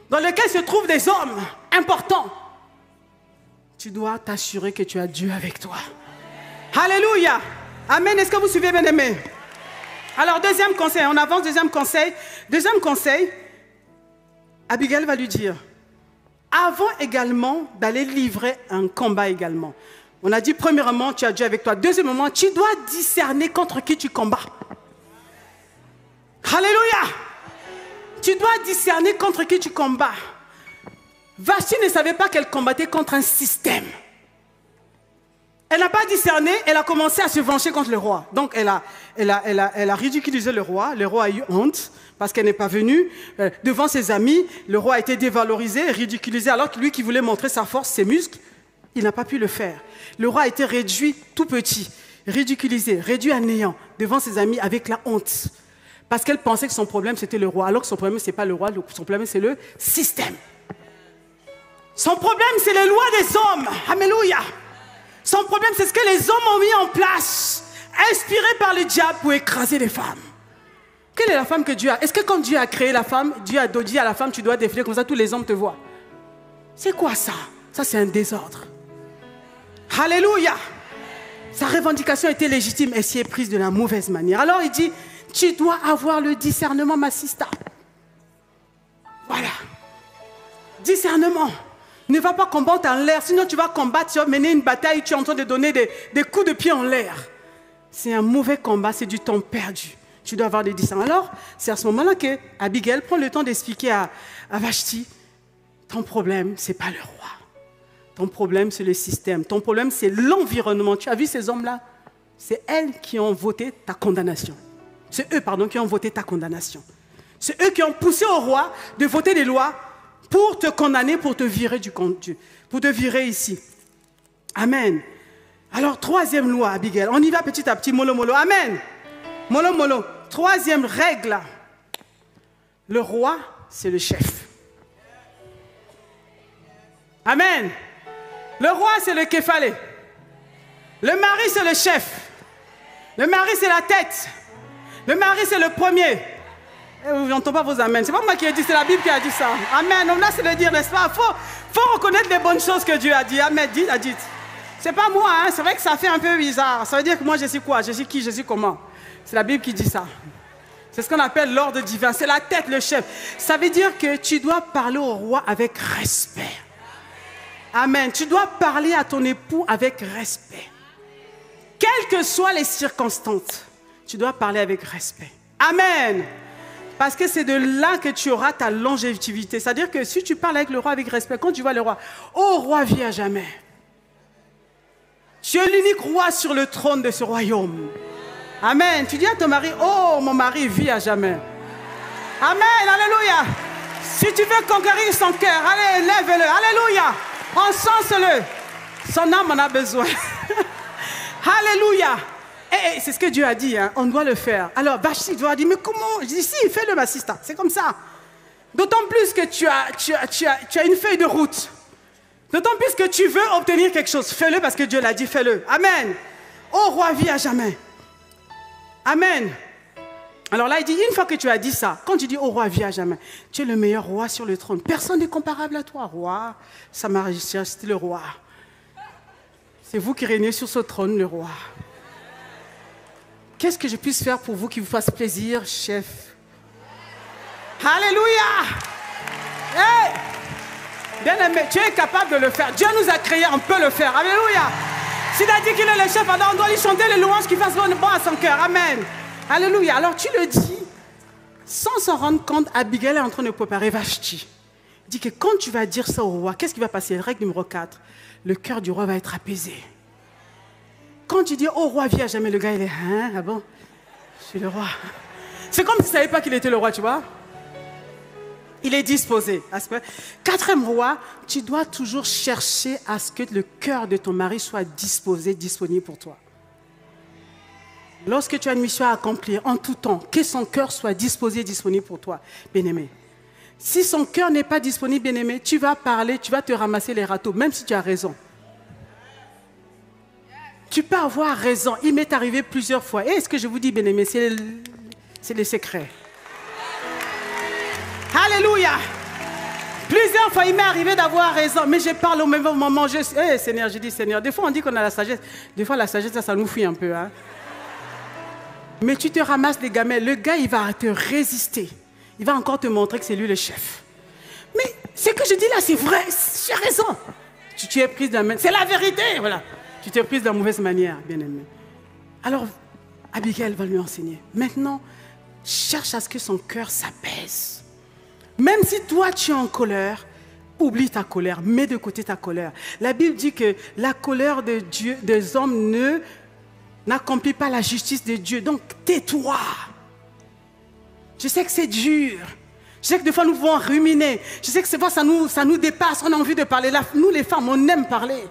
dans lequel se trouvent des hommes importants, tu dois t'assurer que tu as Dieu avec toi. Alléluia. Amen. Est-ce que vous suivez, bien-aimés? Alors, deuxième conseil, on avance, deuxième conseil. Deuxième conseil, Abigail va lui dire, avant également d'aller livrer un combat également. On a dit, premièrement, tu as Dieu avec toi. Deuxièmement, tu dois discerner contre qui tu combats. Alléluia. Tu dois discerner contre qui tu combats. Vashti ne savait pas qu'elle combattait contre un système. Elle n'a pas discerné, elle a commencé à se venger contre le roi. Donc elle a ridiculisé le roi. Le roi a eu honte parce qu'elle n'est pas venue devant ses amis. Le roi a été dévalorisé, ridiculisé, alors que lui qui voulait montrer sa force, ses muscles, il n'a pas pu le faire. Le roi a été réduit tout petit, ridiculisé, réduit à néant devant ses amis avec la honte. Parce qu'elle pensait que son problème c'était le roi, alors que son problème ce n'est pas le roi, son problème c'est le système. Son problème c'est les lois des hommes. Alléluia. Son problème, c'est ce que les hommes ont mis en place, inspirés par le diable pour écraser les femmes. Quelle est la femme que Dieu a? Est-ce que quand Dieu a créé la femme, Dieu a dit à la femme, tu dois défiler comme ça, tous les hommes te voient? C'est quoi ça? Ça, c'est un désordre. Alléluia. Sa revendication était légitime et s'y est prise de la mauvaise manière. Alors il dit, tu dois avoir le discernement, ma sister. Voilà. Discernement. Ne va pas combattre en l'air, sinon tu vas combattre, tu vas mener une bataille, tu es en train de donner des coups de pied en l'air. C'est un mauvais combat, c'est du temps perdu. Tu dois avoir des discernements. Alors, c'est à ce moment-là que Abigail prend le temps d'expliquer à Vashti, ton problème, ce n'est pas le roi. Ton problème, c'est le système. Ton problème, c'est l'environnement. Tu as vu ces hommes-là? C'est elles qui ont voté ta condamnation. C'est eux, pardon, qui ont voté ta condamnation. C'est eux qui ont poussé au roi de voter des lois pour te condamner, pour te virer du compte Dieu, pour te virer ici. Amen. Alors, troisième loi, Abigail. On y va petit à petit, mollo, mollo. Amen. Mollo, mollo. Troisième règle. Le roi, c'est le chef. Amen. Le roi, c'est le kéfalé. Le mari, c'est le chef. Le mari, c'est la tête. Le mari, c'est le premier. Je n'entends pas vos amens. Ce n'est pas moi qui ai dit, c'est la Bible qui a dit ça. Amen. On a se le dire, n'est-ce pas? Faut reconnaître les bonnes choses que Dieu a dit. Amen. Dites. Ce n'est pas moi, hein. C'est vrai que ça fait un peu bizarre. Ça veut dire que moi, je suis quoi? Je suis qui? Je suis comment? C'est la Bible qui dit ça. C'est ce qu'on appelle l'ordre divin. C'est la tête, le chef. Ça veut dire que tu dois parler au roi avec respect. Amen. Tu dois parler à ton époux avec respect. Quelles que soient les circonstances, tu dois parler avec respect. Amen. Parce que c'est de là que tu auras ta longévité. C'est-à-dire que si tu parles avec le roi avec respect, quand tu vois le roi, oh roi, vis à jamais. Tu es l'unique roi sur le trône de ce royaume. Amen. Tu dis à ton mari, oh mon mari, vis à jamais. Amen. Alléluia. Si tu veux conquérir son cœur, allez, lève-le. Alléluia. Encense-le. Son âme en a besoin. Alléluia. Et c'est ce que Dieu a dit, hein. On doit le faire. Alors Vashti doit dire, mais comment? Je dis, si, fais-le, ma sister. C'est comme ça. D'autant plus que tu as une feuille de route. D'autant plus que tu veux obtenir quelque chose. Fais-le parce que Dieu l'a dit, fais-le. Amen. Ô roi, vis à jamais. Amen. Alors là, il dit, une fois que tu as dit ça, quand tu dis ô roi, vis à jamais, tu es le meilleur roi sur le trône. Personne n'est comparable à toi, roi. Sa majesté, le roi. C'est vous qui régnez sur ce trône, le roi. Qu'est-ce que je puisse faire pour vous qui vous fasse plaisir, chef? Alléluia! Hey! Bien-aimé, tu es capable de le faire. Dieu nous a créés, on peut le faire. Alléluia! S'il a dit qu'il est le chef, alors on doit lui chanter les louanges qui fassent bon à son cœur. Amen. Alléluia. Alors tu le dis, sans s'en rendre compte, Abigail est en train de préparer Vashti. Il dit que quand tu vas dire ça au roi, qu'est-ce qui va passer? Règle numéro 4. Le cœur du roi va être apaisé. Quand tu dis, oh roi, vis à jamais, le gars, il est, hein, ah bon? Je suis le roi. C'est comme s'il ne savait pas qu'il était le roi, tu vois? Il est disposé. Quatrième roi, tu dois toujours chercher à ce que le cœur de ton mari soit disposé, disponible pour toi. Lorsque tu as une mission à accomplir, en tout temps, que son cœur soit disposé, disponible pour toi, bien-aimé. Si son cœur n'est pas disponible, bien-aimé, tu vas parler, tu vas te ramasser les râteaux, même si tu as raison. Tu peux avoir raison. Il m'est arrivé plusieurs fois. Et ce que je vous dis, bien-aimé, c'est le secret. Alléluia. Plusieurs fois, il m'est arrivé d'avoir raison. Mais je parle au même moment. Seigneur, je dis Seigneur. Des fois, on dit qu'on a la sagesse. Des fois, la sagesse, ça nous fuit un peu. Hein? Mais tu te ramasses des gamelles. Le gars, il va te résister. Il va encore te montrer que c'est lui le chef. Mais ce que je dis là, c'est vrai. J'ai raison. Tu es prise de la main. C'est la vérité. Voilà. Tu t'es prise de la mauvaise manière, bien-aimé. Alors, Abigail va lui enseigner. Maintenant, cherche à ce que son cœur s'apaise. Même si toi, tu es en colère, oublie ta colère. Mets de côté ta colère. La Bible dit que la colère de Dieu, des hommes n'accomplit pas la justice de Dieu. Donc, tais-toi. Je sais que c'est dur. Je sais que des fois, nous pouvons ruminer. Je sais que des fois, ça nous dépasse. On a envie de parler. Là, nous, les femmes, on aime parler.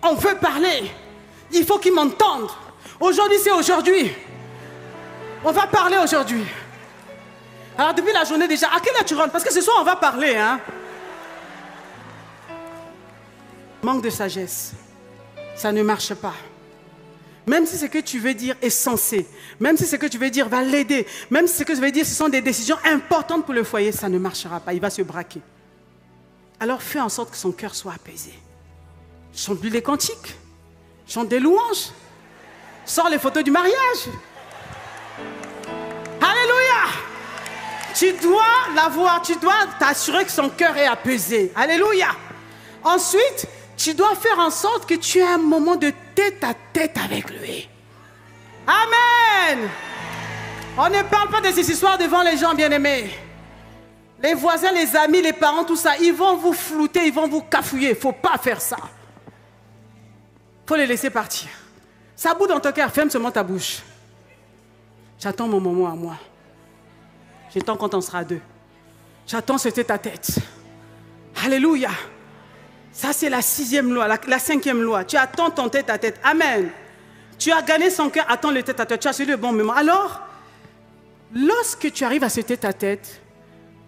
On veut parler. Il faut qu'ils m'entendent. Aujourd'hui, c'est aujourd'hui. On va parler aujourd'hui. Alors, depuis la journée déjà, à quelle heure tu rentres? Parce que ce soir, on va parler. Hein? Manque de sagesse. Ça ne marche pas. Même si ce que tu veux dire est sensé, même si ce que tu veux dire va l'aider, même si ce que tu veux dire, ce sont des décisions importantes pour le foyer, ça ne marchera pas. Il va se braquer. Alors, fais en sorte que son cœur soit apaisé. Chante-lui les cantiques. Chante des louanges. Sors les photos du mariage. Alléluia. Tu dois l'avoir. Tu dois t'assurer que son cœur est apaisé. Alléluia. Ensuite, tu dois faire en sorte que tu aies un moment de tête à tête avec lui. Amen. On ne parle pas de ces histoires devant les gens bien-aimés. Les voisins, les amis, les parents, tout ça, ils vont vous flouter, ils vont vous cafouiller. Il ne faut pas faire ça. Il faut les laisser partir. Ça bout dans ton cœur, ferme seulement ta bouche. J'attends mon moment à moi. J'attends quand on sera deux. J'attends ce tête à tête. Alléluia. Ça, c'est la 6e loi, la 5e loi. Tu attends ton tête à tête. Amen. Tu as gagné son cœur, attends le tête à tête. Tu as celui le bon moment. Alors, lorsque tu arrives à ce tête à tête,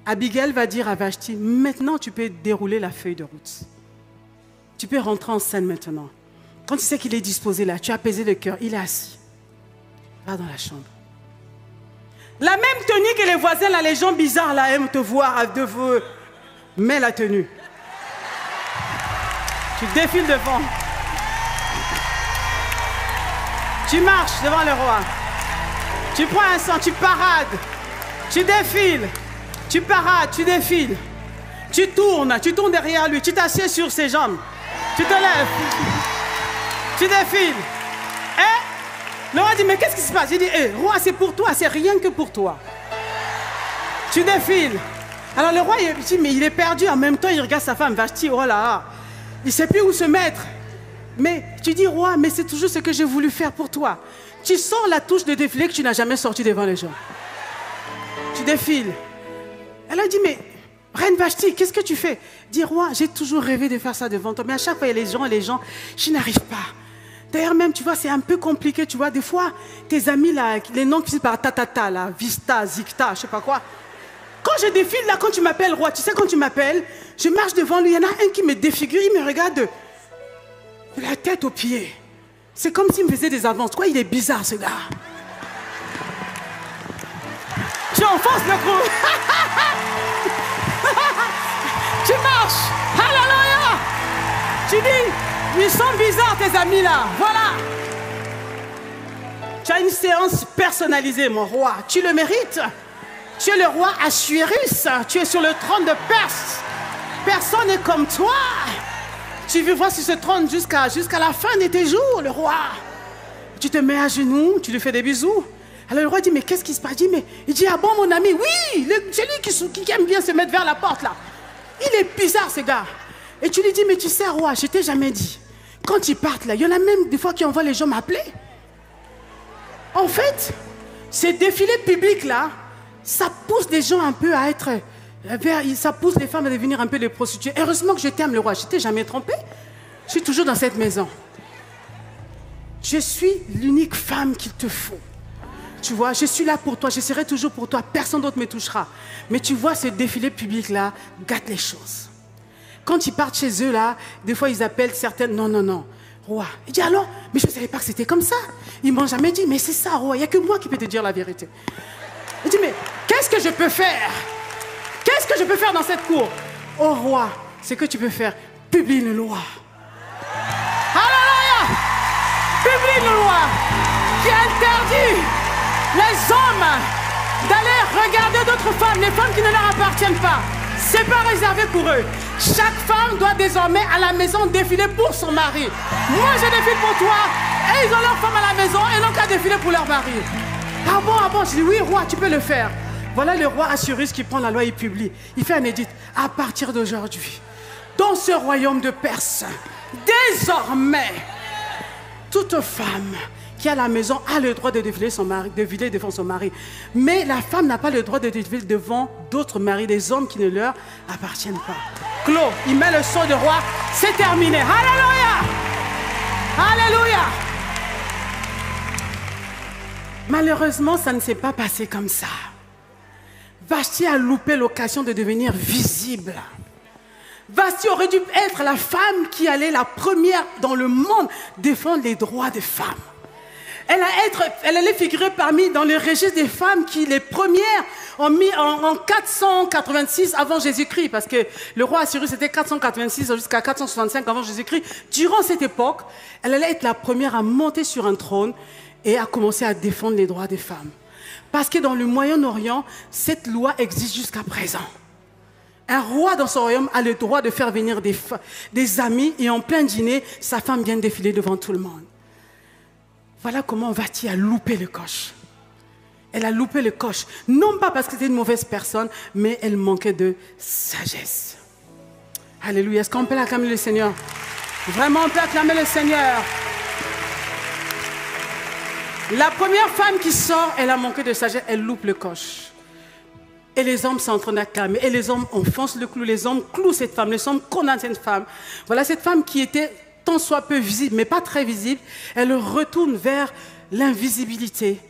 Abigail va dire à Vashti, maintenant tu peux dérouler la feuille de route. Tu peux rentrer en scène maintenant. Quand tu sais qu'il est disposé là, tu as apaisé le cœur, il est assis. Va dans la chambre. La même tenue que les voisins, là, les gens bizarres là, aiment te voir de vous. Mets la tenue. Tu défiles devant. Tu marches devant le roi. Tu prends un sang, tu parades. Tu défiles. Tu parades, tu défiles. Tu tournes derrière lui. Tu t'assieds sur ses jambes. Tu te lèves. Tu défiles. Et le roi dit, mais qu'est-ce qui se passe? Il dit, roi, c'est pour toi, c'est rien que pour toi. Tu défiles. Alors le roi, il dit, mais il est perdu. En même temps, il regarde sa femme, Vashti, oh là. Il ne sait plus où se mettre. Mais tu dis, roi, mais c'est toujours ce que j'ai voulu faire pour toi. Tu sors la touche de défilé que tu n'as jamais sortie devant les gens. Tu défiles. Elle a dit, mais Reine Vashti, qu'est-ce que tu fais? Dis, roi, j'ai toujours rêvé de faire ça devant toi. Mais à chaque fois, il y a les gens, je n'arrive pas. D'ailleurs, même, tu vois, c'est un peu compliqué, tu vois. Des fois, tes amis, là, les noms qui finissent par tatata, là, Vista, Zikta, je sais pas quoi. Quand je défile, là, quand tu m'appelles roi, tu sais, quand tu m'appelles, je marche devant lui, il y en a un qui me défigure, il me regarde de la tête aux pieds. C'est comme s'il me faisait des avances. Quoi, il est bizarre, ce gars. Tu enfonces le groupe. Tu marches. Alléluia. Tu dis, ils sont bizarres tes amis là. Voilà. Tu as une séance personnalisée, mon roi. Tu le mérites. Tu es le roi Assuérus. Tu es sur le trône de Perse. Personne n'est comme toi. Tu veux voir sur ce trône jusqu'à la fin de tes jours, le roi. Tu te mets à genoux, tu lui fais des bisous. Alors le roi dit, mais qu'est-ce qui se passe? Il dit, ah bon mon ami, oui, c'est lui qui aime bien se mettre vers la porte là. Il est bizarre ce gars. Et tu lui dis, mais tu sais roi, je t'ai jamais dit. Quand ils partent là, il y en a même des fois qui envoient les gens m'appeler. En fait, ces défilés publics là, ça pousse les gens un peu à être... Ça pousse les femmes à devenir un peu des prostituées. Heureusement que je t'aime le roi, je t'ai jamais trompé. Je suis toujours dans cette maison. Je suis l'unique femme qu'il te faut. Tu vois, je suis là pour toi, je serai toujours pour toi, personne d'autre ne me touchera. Mais tu vois, ce défilé public-là gâte les choses. Quand ils partent chez eux, là, des fois, ils appellent certaines... Non, roi. Il dit, alors, mais je ne savais pas que c'était comme ça. Ils ne m'ont jamais dit, mais c'est ça, roi, il n'y a que moi qui peux te dire la vérité. Il dit, mais qu'est-ce que je peux faire? Qu'est-ce que je peux faire dans cette cour? Oh, roi, ce que tu peux faire, publie une loi. Alléluia! Publie une loi qui interdit les hommes d'aller regarder d'autres femmes, les femmes qui ne leur appartiennent pas. C'est pas réservé pour eux. Chaque femme doit désormais à la maison défiler pour son mari. Moi je défile pour toi et ils ont leur femme à la maison et n'ont qu'à défiler pour leur mari. Ah bon, je dis oui roi, tu peux le faire. Voilà le roi Assuérus qui prend la loi et publie. Il fait un édit. À partir d'aujourd'hui, dans ce royaume de Perse, désormais, toute femme qui à la maison a le droit de défiler devant son mari. Mais la femme n'a pas le droit de défiler devant d'autres maris, des hommes qui ne leur appartiennent pas. Claude, il met le sceau de roi, c'est terminé. Alléluia! Alléluia! Malheureusement, ça ne s'est pas passé comme ça. Vashti a loupé l'occasion de devenir visible. Vashti aurait dû être la femme qui allait la première dans le monde défendre les droits des femmes. Elle allait figurer dans le registre des femmes qui, les premières, ont mis en 486 avant Jésus-Christ, parce que le roi Assuérus c'était 486 jusqu'à 465 avant Jésus-Christ. Durant cette époque, elle allait être la première à monter sur un trône et à commencer à défendre les droits des femmes. Parce que dans le Moyen-Orient, cette loi existe jusqu'à présent. Un roi dans son royaume a le droit de faire venir des amis et en plein dîner, sa femme vient défiler devant tout le monde. Voilà comment Vashti a loupé le coche. Elle a loupé le coche. Non pas parce que c'était une mauvaise personne, mais elle manquait de sagesse. Alléluia. Est-ce qu'on peut acclamer le Seigneur? Vraiment, on peut acclamer le Seigneur. La première femme qui sort, elle a manqué de sagesse, elle loupe le coche. Et les hommes sont en train d'acclamer. Et les hommes enfoncent le clou. Les hommes clouent cette femme. Les hommes condamnent cette femme. Voilà cette femme qui était tant soit peu visible, mais pas très visible. Elle retourne vers l'invisibilité.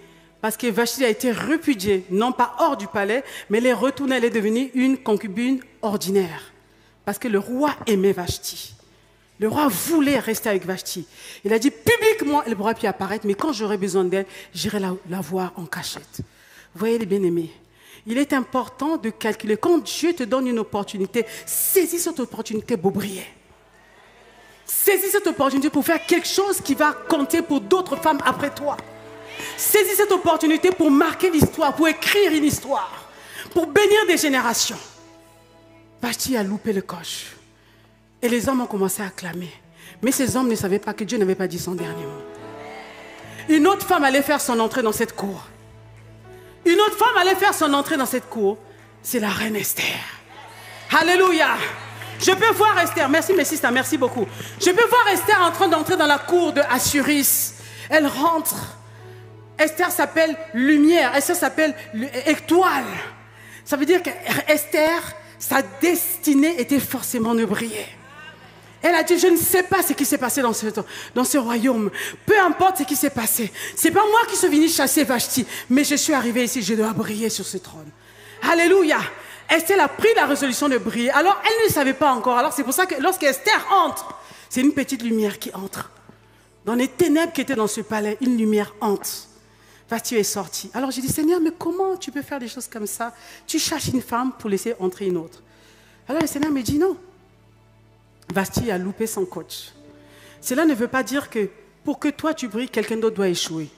Parce que Vashti a été répudiée, non pas hors du palais, mais elle est retournée, elle est devenue une concubine ordinaire. Parce que le roi aimait Vashti. Le roi voulait rester avec Vashti. Il a dit publiquement, elle pourra plus apparaître, mais quand j'aurai besoin d'elle, j'irai la voir en cachette. Vous voyez les bien-aimés, il est important de calculer. Quand Dieu te donne une opportunité, saisis cette opportunité pour briller. Saisis cette opportunité pour faire quelque chose qui va compter pour d'autres femmes après toi. Saisis cette opportunité pour marquer l'histoire, pour écrire une histoire, pour bénir des générations. Vashti a loupé le coche. Et les hommes ont commencé à acclamer. Mais ces hommes ne savaient pas que Dieu n'avait pas dit son dernier mot. Une autre femme allait faire son entrée dans cette cour. Une autre femme allait faire son entrée dans cette cour. C'est la reine Esther. Alléluia. Je peux voir Esther. Merci mes sisters, merci beaucoup. Je peux voir Esther en train d'entrer dans la cour de Assuérus. Elle rentre. Esther s'appelle lumière. Esther s'appelle étoile. Ça veut dire que Esther sa destinée était forcément de briller. Elle a dit, je ne sais pas ce qui s'est passé dans ce royaume. Peu importe ce qui s'est passé. Ce n'est pas moi qui suis venu chasser Vashti, mais je suis arrivée ici, je dois briller sur ce trône. Alléluia. Esther a pris la résolution de briller. Alors, elle ne le savait pas encore. Alors, c'est pour ça que lorsque Esther entre, c'est une petite lumière qui entre. Dans les ténèbres qui étaient dans ce palais, une lumière entre. Vashti est sortie. Alors, j'ai dit, Seigneur, mais comment tu peux faire des choses comme ça? Tu cherches une femme pour laisser entrer une autre. Alors, le Seigneur me dit, non. Vashti a loupé son coach. Cela ne veut pas dire que pour que toi tu brilles, quelqu'un d'autre doit échouer.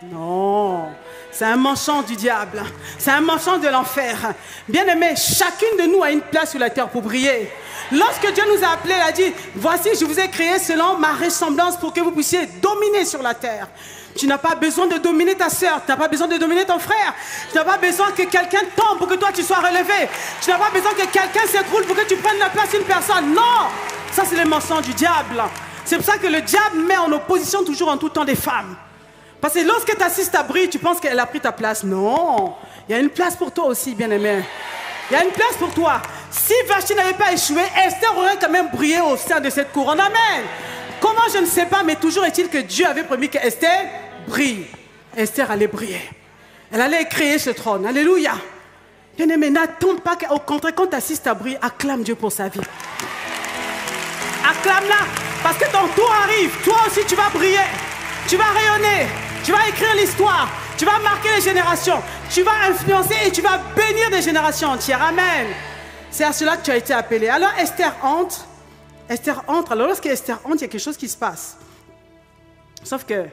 Non, c'est un mensonge du diable. C'est un mensonge de l'enfer. Bien-aimé, chacune de nous a une place sur la terre pour briller. Lorsque Dieu nous a appelés, il a dit, voici, je vous ai créé selon ma ressemblance pour que vous puissiez dominer sur la terre. Tu n'as pas besoin de dominer ta sœur, tu n'as pas besoin de dominer ton frère. Tu n'as pas besoin que quelqu'un tombe pour que toi tu sois relevé. Tu n'as pas besoin que quelqu'un s'écroule pour que tu prennes la place d'une personne. Non, ça c'est le mensonge du diable. C'est pour ça que le diable met en opposition toujours en tout temps des femmes. Parce que lorsque tu assistes à briller, tu penses qu'elle a pris ta place. Non, il y a une place pour toi aussi, bien-aimé. Il y a une place pour toi. Si Vashti n'avait pas échoué, Esther aurait quand même brillé au sein de cette couronne. Amen. Comment, je ne sais pas, mais toujours est-il que Dieu avait promis que Esther brille. Esther allait briller. Elle allait créer ce trône. Alléluia. Bien-aimé, n'attends pas qu'au contraire, quand tu assistes à briller, acclame Dieu pour sa vie. Acclame-la. Parce que ton tour arrive. Toi aussi, tu vas briller. Tu vas rayonner. Tu vas écrire l'histoire. Tu vas marquer les générations. Tu vas influencer et tu vas bénir des générations entières. Amen. C'est à cela que tu as été appelé. Alors Esther entre. Esther entre. Alors lorsque Esther entre, il y a quelque chose qui se passe. Sauf que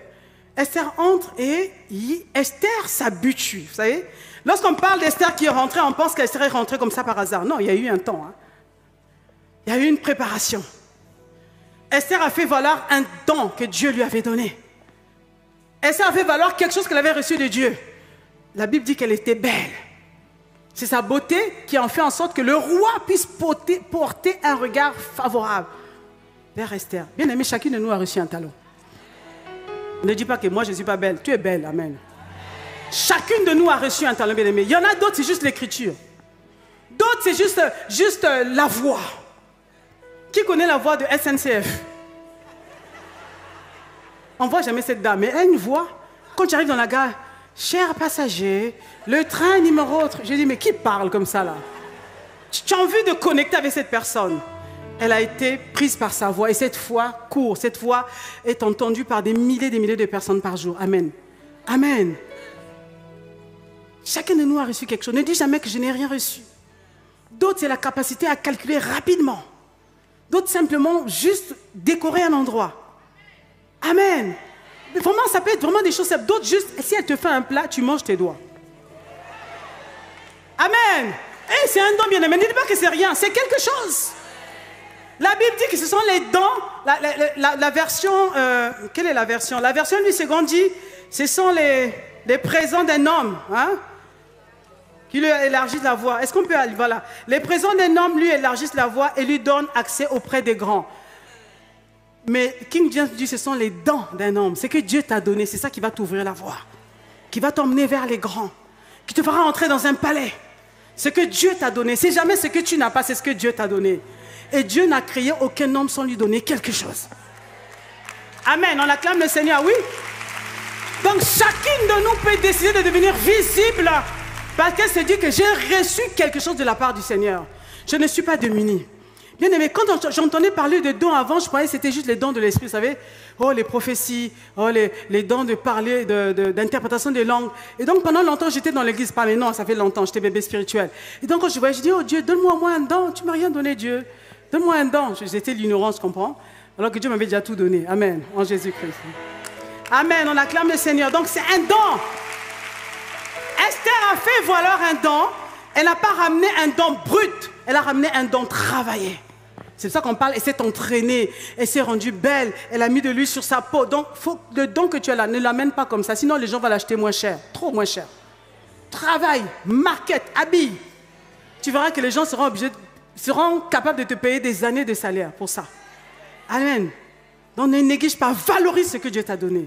Esther entre et Esther s'habitue. Vous savez, lorsqu'on parle d'Esther qui est rentrée, on pense qu'Esther est rentrée comme ça par hasard. Non, il y a eu un temps. Il y a eu une préparation. Esther a fait valoir un don que Dieu lui avait donné. Esther a fait valoir quelque chose qu'elle avait reçu de Dieu. La Bible dit qu'elle était belle. C'est sa beauté qui en fait en sorte que le roi puisse porter un regard favorable vers Esther. Bien aimé, chacune de nous a reçu un talent. Ne dis pas que moi je ne suis pas belle. Tu es belle, amen. Chacune de nous a reçu un talent, bien aimé. Il y en a d'autres, c'est juste l'écriture. D'autres, c'est juste la voix. Qui connaît la voix de SNCF? On ne voit jamais cette dame, mais elle a une voix. Quand tu arrives dans la gare, cher passager, le train numéro autre. Je dis, mais qui parle comme ça là? Tu as envie de connecter avec cette personne. Elle a été prise par sa voix et cette voix court. Cette voix est entendue par des milliers de personnes par jour. Amen. Amen. Chacun de nous a reçu quelque chose. Ne dis jamais que je n'ai rien reçu. D'autres, c'est la capacité à calculer rapidement. D'autres, simplement, juste décorer un endroit. Amen. Vraiment, ça peut être vraiment des choses simples. D'autres, juste, si elle te fait un plat, tu manges tes doigts. Amen. Hey, c'est un don bien aimé. Ne dis pas que c'est rien, c'est quelque chose. La Bible dit que ce sont les dons. La version, quelle est la version? La version du second dit, ce sont les présents d'un homme, hein, qui lui élargissent la voix. Est-ce qu'on peut aller, voilà. Les présents d'un homme lui élargissent la voix et lui donnent accès auprès des grands. Mais King James dit, ce sont les dons d'un homme. C'est que Dieu t'a donné, c'est ça qui va t'ouvrir la voie, qui va t'emmener vers les grands, qui te fera entrer dans un palais. Ce que Dieu t'a donné, c'est jamais ce que tu n'as pas, c'est ce que Dieu t'a donné. Et Dieu n'a créé aucun homme sans lui donner quelque chose. Amen, on acclame le Seigneur, oui. Donc chacune de nous peut décider de devenir visible parce qu'elle se dit que j'ai reçu quelque chose de la part du Seigneur. Je ne suis pas démunie. Bien aimé, quand j'entendais parler de dons avant, je croyais que c'était juste les dons de l'esprit, vous savez. Oh, les prophéties, oh, les dons de parler, d'interprétation des langues. Et donc, pendant longtemps, j'étais dans l'église. Pas maintenant, ça fait longtemps, j'étais bébé spirituel. Et donc, quand je voyais, je dis, oh Dieu, donne-moi un don. Tu ne m'as rien donné, Dieu. Donne-moi un don. J'étais l'ignorance, je comprends. Alors que Dieu m'avait déjà tout donné. Amen. En Jésus-Christ. Amen. On acclame le Seigneur. Donc, c'est un don. Esther a fait valoir un don. Elle n'a pas ramené un don brut. Elle a ramené un don travaillé. C'est de ça qu'on parle. Elle s'est entraînée. Elle s'est rendue belle. Elle a mis de l'huile sur sa peau. Donc, le don que tu as là, ne l'amène pas comme ça. Sinon, les gens vont l'acheter moins cher. Trop moins cher. Travaille, market, habille. Tu verras que les gens seront capables de te payer des années de salaire pour ça. Amen. Donc, ne néglige pas. Valorise ce que Dieu t'a donné.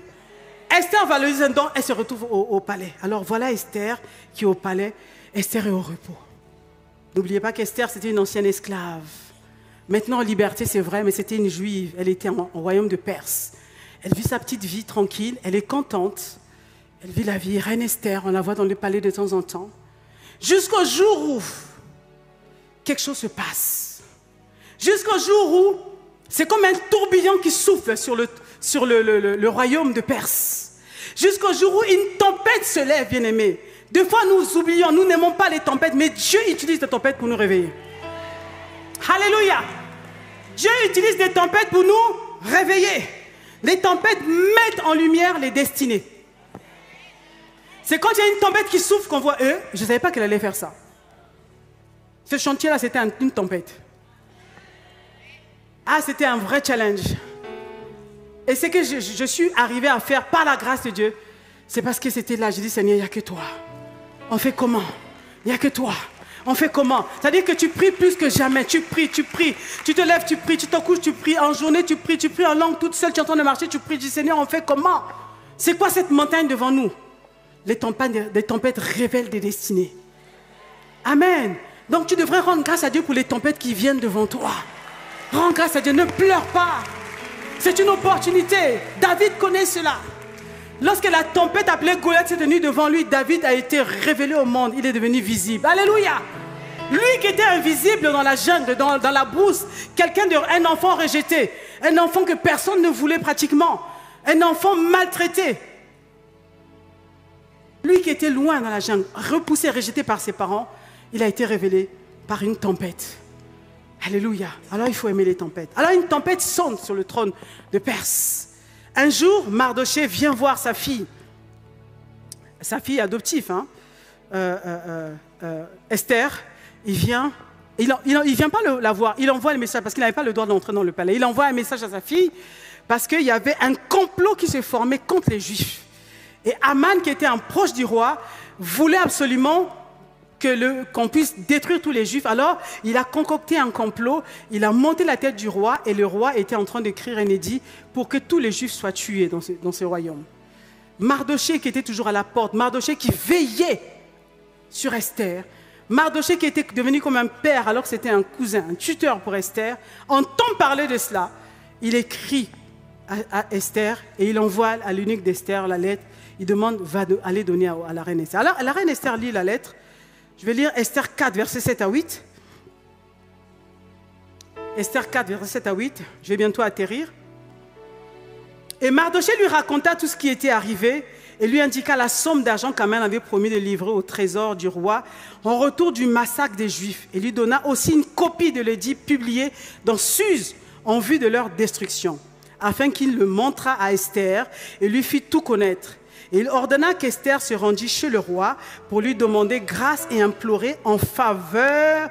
Esther valorise un don. Elle se retrouve au palais. Alors, voilà Esther qui est au palais. Esther est au repos. N'oubliez pas qu'Esther, c'était une ancienne esclave. Maintenant en liberté, c'est vrai, mais c'était une juive. Elle était en royaume de Perse. Elle vit sa petite vie tranquille, elle est contente. Elle vit la vie. Reine Esther, on la voit dans le palais de temps en temps. Jusqu'au jour où quelque chose se passe. Jusqu'au jour où c'est comme un tourbillon qui souffle sur le royaume de Perse. Jusqu'au jour où une tempête se lève, bien-aimés. Des fois, nous oublions, nous n'aimons pas les tempêtes, mais Dieu utilise des tempêtes pour nous réveiller. Alléluia. Dieu utilise des tempêtes pour nous réveiller. Les tempêtes mettent en lumière les destinées. C'est quand il y a une tempête qui souffle qu'on voit, je ne savais pas qu'elle allait faire ça. Ce chantier-là, c'était une tempête. Ah, c'était un vrai challenge. Et ce que je suis arrivé à faire par la grâce de Dieu, c'est parce que c'était là. J'ai dit, Seigneur, il n'y a que toi. On fait comment? Il n'y a que toi. On fait comment? C'est-à-dire que tu pries plus que jamais. Tu pries. Tu te lèves, tu pries. Tu te couches, tu pries. En journée, tu pries en langue toute seule. Tu es en train de marcher, tu pries. Tu dis, Seigneur, on fait comment? C'est quoi cette montagne devant nous? Les tempêtes révèlent des destinées. Amen. Donc tu devrais rendre grâce à Dieu pour les tempêtes qui viennent devant toi. Rends grâce à Dieu, ne pleure pas. C'est une opportunité. David connaît cela. Lorsque la tempête appelée Goliath s'est tenue devant lui, David a été révélé au monde. Il est devenu visible. Alléluia. Lui qui était invisible dans la jungle, dans la brousse, un enfant rejeté, un enfant que personne ne voulait pratiquement, un enfant maltraité. Lui qui était loin dans la jungle, repoussé, rejeté par ses parents, il a été révélé par une tempête. Alléluia. Alors il faut aimer les tempêtes. Alors une tempête sonne sur le trône de Perse. Un jour, Mardoché vient voir sa fille adoptive, Esther. Il vient pas la voir, il envoie le message parce qu'il n'avait pas le droit d'entrer dans le palais. Il envoie un message à sa fille parce qu'il y avait un complot qui se formait contre les Juifs. Et Aman, qui était un proche du roi, voulait absolument qu'on puisse détruire tous les Juifs. Alors, il a concocté un complot, il a monté la tête du roi et le roi était en train d'écrire un édit pour que tous les Juifs soient tués dans ce royaume. Mardoché qui était toujours à la porte, Mardoché qui veillait sur Esther, Mardoché qui était devenu comme un père alors que c'était un cousin, un tuteur pour Esther, entend parler de cela. Il écrit à Esther et il envoie à l'eunuque d'Esther la lettre. Il demande, aller donner à la reine Esther. Alors, la reine Esther lit la lettre. Je vais lire Esther 4, versets 7 à 8. Esther 4, versets 7 à 8. Je vais bientôt atterrir. Et Mardoché lui raconta tout ce qui était arrivé et lui indiqua la somme d'argent qu'Aman avait promis de livrer au trésor du roi en retour du massacre des Juifs. Et lui donna aussi une copie de l'édit publié dans Suse en vue de leur destruction, afin qu'il le montrât à Esther et lui fit tout connaître. Et il ordonna qu'Esther se rendît chez le roi pour lui demander grâce et l'implorer en faveur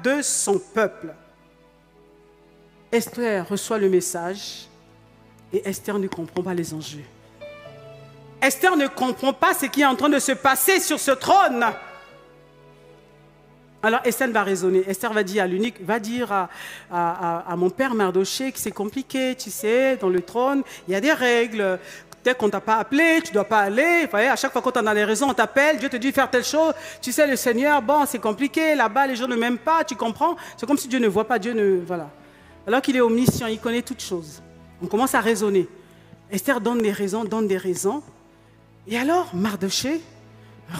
de son peuple. Esther reçoit le message et Esther ne comprend pas les enjeux. Esther ne comprend pas ce qui est en train de se passer sur ce trône. Alors Esther va raisonner. Esther va dire à l'eunuque, va dire à mon père Mardoché que c'est compliqué, tu sais, dans le trône, il y a des règles. Dès qu'on ne t'a pas appelé, tu ne dois pas aller. Vous voyez, à chaque fois qu'on a des raisons, on t'appelle, Dieu te dit faire telle chose. Tu sais, le Seigneur, bon, c'est compliqué, là-bas, les gens ne m'aiment pas, tu comprends? C'est comme si Dieu ne voit pas, voilà. Alors qu'il est omniscient, il connaît toutes choses. On commence à raisonner. Esther donne des raisons. Et alors, Mardoché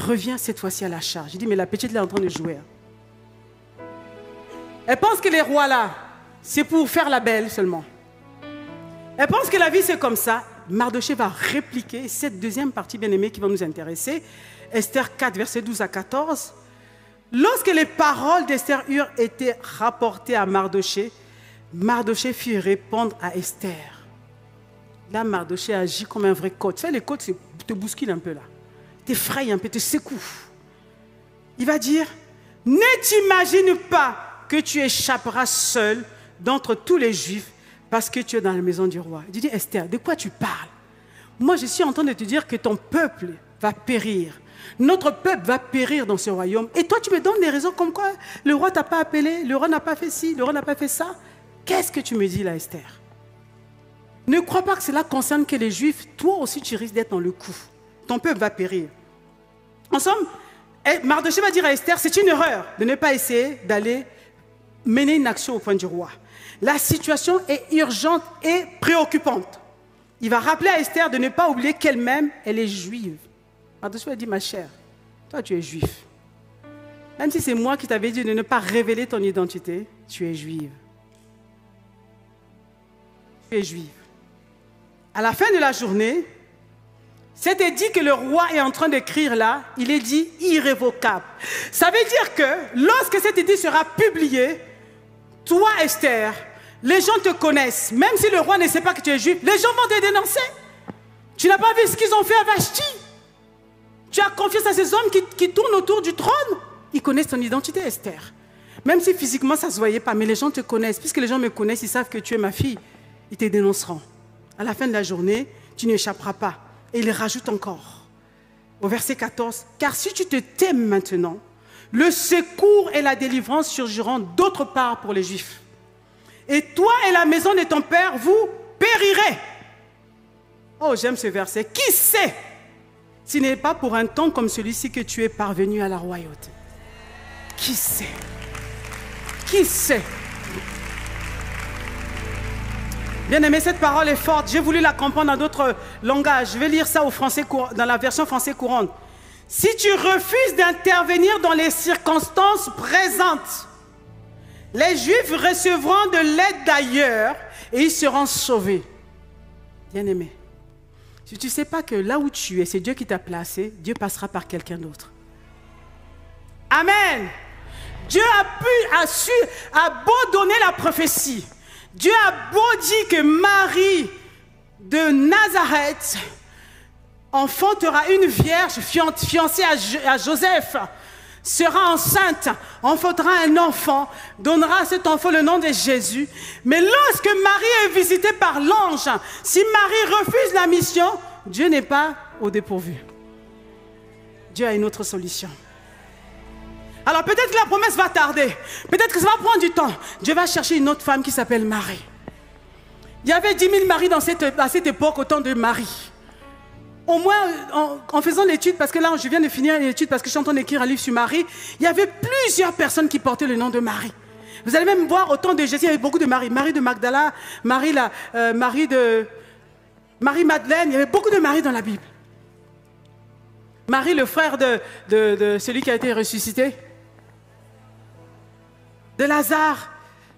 revient cette fois-ci à la charge. Il dit, mais la petite là est en train de jouer. Elle pense que les rois là, c'est pour faire la belle seulement. Elle pense que la vie c'est comme ça. Mardoché va répliquer cette deuxième partie bien-aimée qui va nous intéresser. Esther 4, versets 12 à 14. Lorsque les paroles d'Esther eurent été rapportées à Mardoché, Mardoché fit répondre à Esther. Là, Mardoché agit comme un vrai coach. Tu sais, les coachs te bousculent un peu là. T'effrayent un peu, te secouent. Il va dire, ne t'imagine pas que tu échapperas seul d'entre tous les Juifs parce que tu es dans la maison du roi. Il dit, Esther, de quoi tu parles? Moi, je suis en train de te dire que ton peuple va périr. Notre peuple va périr dans ce royaume. Et toi, tu me donnes des raisons comme quoi le roi ne t'a pas appelé, le roi n'a pas fait ci, le roi n'a pas fait ça. Qu'est-ce que tu me dis là, Esther? Ne crois pas que cela concerne que les Juifs. Toi aussi, tu risques d'être dans le coup. Ton peuple va périr. En somme, Mardochée va dire à Esther, c'est une erreur de ne pas essayer d'aller mener une action auprès du roi. La situation est urgente et préoccupante. Il va rappeler à Esther de ne pas oublier qu'elle-même, elle est juive. Mardochée va dire, ma chère, toi tu es juif. Même si c'est moi qui t'avais dit de ne pas révéler ton identité, tu es juive. Tu es juive. À la fin de la journée, c'était dit que le roi est en train d'écrire là, il est dit irrévocable. Ça veut dire que lorsque cet édit sera publié, toi Esther, les gens te connaissent. Même si le roi ne sait pas que tu es juif, les gens vont te dénoncer. Tu n'as pas vu ce qu'ils ont fait à Vashti? Tu as confiance à ces hommes qui tournent autour du trône. Ils connaissent ton identité, Esther. Même si physiquement, ça ne se voyait pas, mais les gens te connaissent. Puisque les gens me connaissent, ils savent que tu es ma fille. Ils te dénonceront. À la fin de la journée, tu n'échapperas pas. Et il rajoute encore, au verset 14, « Car si tu te tais maintenant, le secours et la délivrance surgiront d'autre part pour les Juifs. Et toi et la maison de ton père, vous périrez. » Oh, j'aime ce verset. Qui sait ce n'est pas pour un temps comme celui-ci que tu es parvenu à la royauté? Qui sait? Qui sait? Bien-aimé, cette parole est forte. J'ai voulu la comprendre dans d'autres langages. Je vais lire ça au français, dans la version français courante. Si tu refuses d'intervenir dans les circonstances présentes, les Juifs recevront de l'aide d'ailleurs et ils seront sauvés. Bien-aimé, si tu ne sais pas que là où tu es, c'est Dieu qui t'a placé, Dieu passera par quelqu'un d'autre. Amen. Dieu a beau donner la prophétie. Dieu a beau dire que Marie de Nazareth enfantera une vierge fiancée à Joseph, sera enceinte, enfantera un enfant, donnera à cet enfant le nom de Jésus. Mais lorsque Marie est visitée par l'ange, si Marie refuse la mission, Dieu n'est pas au dépourvu. Dieu a une autre solution. Alors peut-être que la promesse va tarder, peut-être que ça va prendre du temps. Dieu va chercher une autre femme qui s'appelle Marie. Il y avait 10 000 maris à cette époque au temps de Marie. Au moins, en faisant l'étude, parce que là je viens de finir l'étude parce que je suis en train d'écrire un livre sur Marie, il y avait plusieurs personnes qui portaient le nom de Marie. Vous allez même voir au temps de Jésus, il y avait beaucoup de Marie. Marie de Magdala, Marie Madeleine, il y avait beaucoup de Marie dans la Bible. Marie, le frère de celui qui a été ressuscité, de Lazare,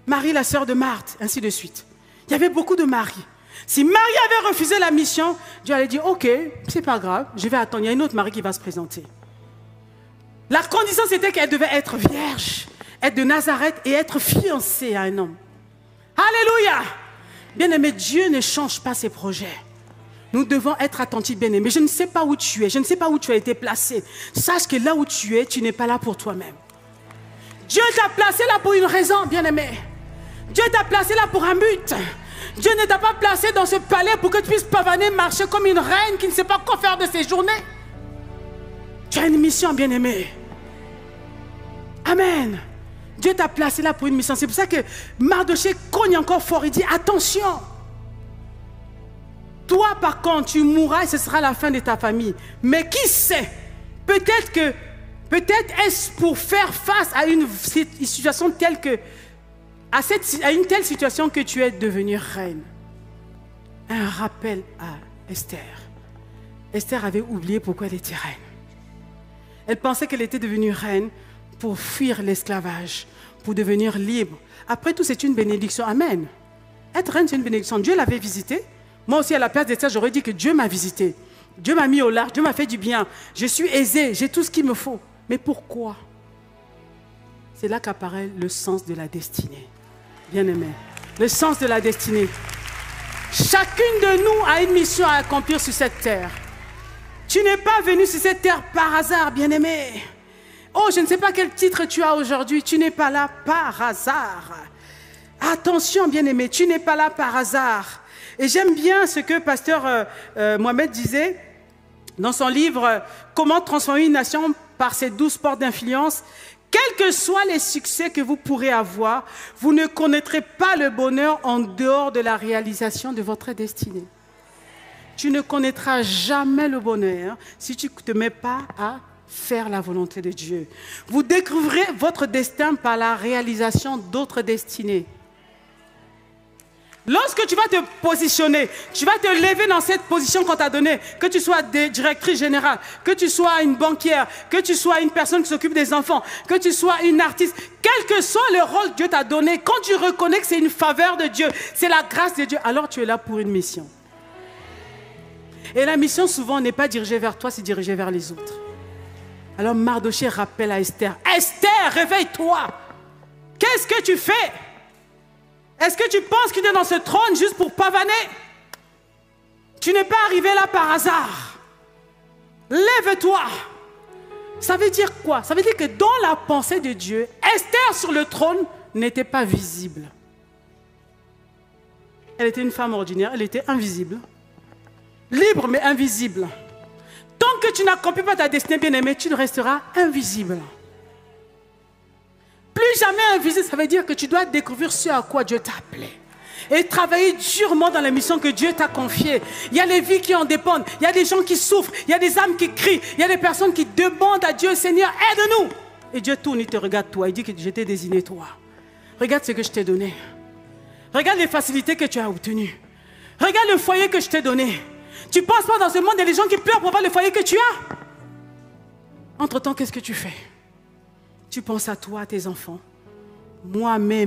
Marie, la sœur de Marthe, ainsi de suite. Il y avait beaucoup de Marie. Si Marie avait refusé la mission, Dieu allait dire, ok, c'est pas grave, je vais attendre, il y a une autre Marie qui va se présenter. La condition, c'était qu'elle devait être vierge, être de Nazareth et être fiancée à un homme. Alléluia! Bien-aimé, Dieu ne change pas ses projets. Nous devons être attentifs, bien-aimés. Je ne sais pas où tu es, je ne sais pas où tu as été placé. Sache que là où tu es, tu n'es pas là pour toi-même. Dieu t'a placé là pour une raison, bien-aimé. Dieu t'a placé là pour un but. Dieu ne t'a pas placé dans ce palais pour que tu puisses pavaner, marcher comme une reine qui ne sait pas quoi faire de ses journées. Tu as une mission, bien-aimé. Amen. Dieu t'a placé là pour une mission. C'est pour ça que Mardochée cogne encore fort. Il dit, attention. Toi, par contre, tu mourras et ce sera la fin de ta famille. Mais qui sait? Peut-être est-ce pour faire face à une situation telle que, à une telle situation que tu es devenue reine. Un rappel à Esther. Esther avait oublié pourquoi elle était reine. Elle pensait qu'elle était devenue reine pour fuir l'esclavage, pour devenir libre. Après tout, c'est une bénédiction. Amen. Être reine, c'est une bénédiction. Dieu l'avait visitée. Moi aussi, à la place d'Esther, j'aurais dit que Dieu m'a visité. Dieu m'a mis au large, Dieu m'a fait du bien. Je suis aisée, j'ai tout ce qu'il me faut. Mais pourquoi? C'est là qu'apparaît le sens de la destinée. Bien-aimé, le sens de la destinée. Chacune de nous a une mission à accomplir sur cette terre. Tu n'es pas venu sur cette terre par hasard, bien-aimé. Oh, je ne sais pas quel titre tu as aujourd'hui. Tu n'es pas là par hasard. Attention, bien-aimé, tu n'es pas là par hasard. Et j'aime bien ce que pasteur Mohamed disait dans son livre « Comment transformer une nation par ses 12 portes d'influence ». Quels que soient les succès que vous pourrez avoir, vous ne connaîtrez pas le bonheur en dehors de la réalisation de votre destinée. Tu ne connaîtras jamais le bonheur si tu ne te mets pas à faire la volonté de Dieu. Vous découvrirez votre destin par la réalisation d'autres destinées. Lorsque tu vas te positionner, tu vas te lever dans cette position qu'on t'a donnée, que tu sois directrice générale, que tu sois une banquière, que tu sois une personne qui s'occupe des enfants, que tu sois une artiste, quel que soit le rôle que Dieu t'a donné, quand tu reconnais que c'est une faveur de Dieu, c'est la grâce de Dieu, alors tu es là pour une mission. Et la mission souvent n'est pas dirigée vers toi, c'est dirigée vers les autres. Alors Mardochée rappelle à Esther, Esther, réveille-toi, qu'est-ce que tu fais? Est-ce que tu penses que tu es dans ce trône juste pour pavaner? Tu n'es pas arrivé là par hasard. Lève-toi. Ça veut dire quoi? Ça veut dire que dans la pensée de Dieu, Esther sur le trône n'était pas visible. Elle était une femme ordinaire, elle était invisible. Libre mais invisible. Tant que tu n'accomplis pas ta destinée bien-aimée, tu resteras invisible. Plus jamais invisible, ça veut dire que tu dois découvrir ce à quoi Dieu t'a appelé. Et travailler durement dans la mission que Dieu t'a confiée. Il y a les vies qui en dépendent. Il y a des gens qui souffrent. Il y a des âmes qui crient. Il y a des personnes qui demandent à Dieu, Seigneur, aide-nous. Et Dieu tourne, il te regarde toi. Il dit que je t'ai désigné toi. Regarde ce que je t'ai donné. Regarde les facilités que tu as obtenues. Regarde le foyer que je t'ai donné. Tu ne penses pas dans ce monde, il y a des gens qui pleurent pour voir le foyer que tu as. Entre-temps, qu'est-ce que tu fais? Tu penses à toi, à tes enfants. Moi, mes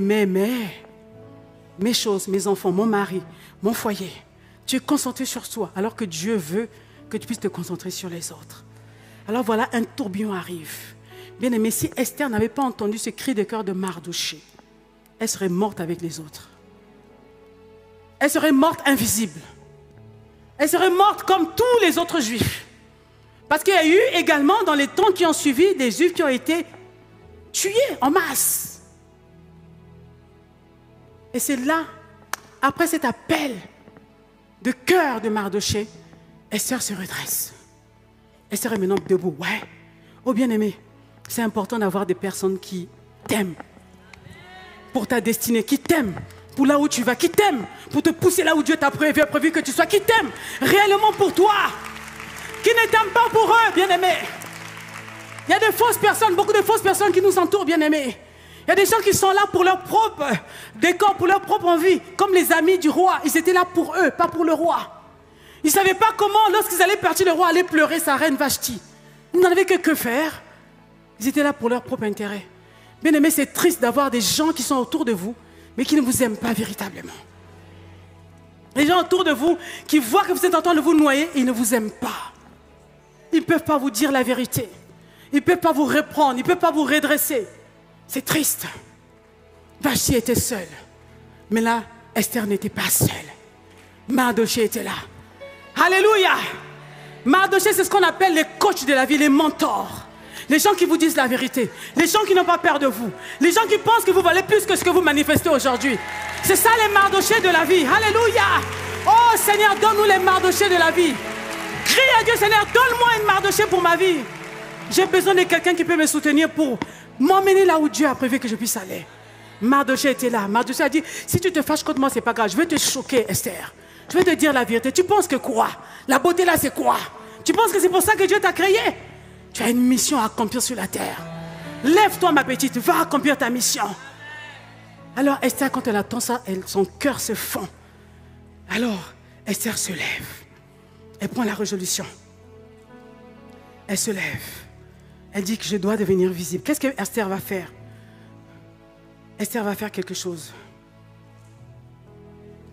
choses, mes enfants, mon mari, mon foyer. Tu es concentré sur toi, alors que Dieu veut que tu puisses te concentrer sur les autres. Alors voilà, un tourbillon arrive. Bien aimé, si Esther n'avait pas entendu ce cri de cœur de Mardochée, elle serait morte avec les autres. Elle serait morte invisible. Elle serait morte comme tous les autres juifs. Parce qu'il y a eu également, dans les temps qui ont suivi, des juifs qui ont été tués en masse. Et c'est là, après cet appel de cœur de Mardochée, Esther se redresse. Esther est maintenant debout. Ouais. Oh bien-aimé, c'est important d'avoir des personnes qui t'aiment pour ta destinée, qui t'aiment pour là où tu vas, qui t'aiment pour te pousser là où Dieu t'a prévu que tu sois, qui t'aiment réellement pour toi, qui ne t'aiment pas pour eux, bien-aimé. Il y a de fausses personnes, beaucoup de fausses personnes qui nous entourent, bien-aimés. Il y a des gens qui sont là pour leur propre décor, pour leur propre envie, comme les amis du roi. Ils étaient là pour eux, pas pour le roi. Ils ne savaient pas comment, lorsqu'ils allaient partir, le roi allait pleurer sa reine Vashti. Ils n'en avaient que faire. Ils étaient là pour leur propre intérêt. Bien-aimés, c'est triste d'avoir des gens qui sont autour de vous, mais qui ne vous aiment pas véritablement. Les gens autour de vous qui voient que vous êtes en train de vous noyer, ils ne vous aiment pas. Ils ne peuvent pas vous dire la vérité. Ils ne peuvent pas vous reprendre, ils ne peuvent pas vous redresser. C'est triste. Vashti était seule. Mais là, Esther n'était pas seule. Mardochée était là. Alléluia. Mardochée, c'est ce qu'on appelle les coachs de la vie, les mentors. Les gens qui vous disent la vérité. Les gens qui n'ont pas peur de vous. Les gens qui pensent que vous valez plus que ce que vous manifestez aujourd'hui. C'est ça les Mardochées de la vie. Alléluia. Oh Seigneur, donne-nous les Mardochées de la vie. Crie à Dieu, Seigneur, donne-moi une Mardochée pour ma vie. J'ai besoin de quelqu'un qui peut me soutenir pour m'emmener là où Dieu a prévu que je puisse aller. Mardochée était là. Mardochée a dit, si tu te fâches contre moi, c'est pas grave. Je vais te choquer, Esther. Je vais te dire la vérité. Tu penses que quoi? La beauté là, c'est quoi? Tu penses que c'est pour ça que Dieu t'a créé? Tu as une mission à accomplir sur la terre. Lève-toi, ma petite, va accomplir ta mission. Alors Esther, quand elle entend ça, son cœur se fend. Alors Esther se lève. Elle prend la résolution. Elle se lève. Elle dit que je dois devenir visible. Qu'est-ce que Esther va faire? Esther va faire quelque chose.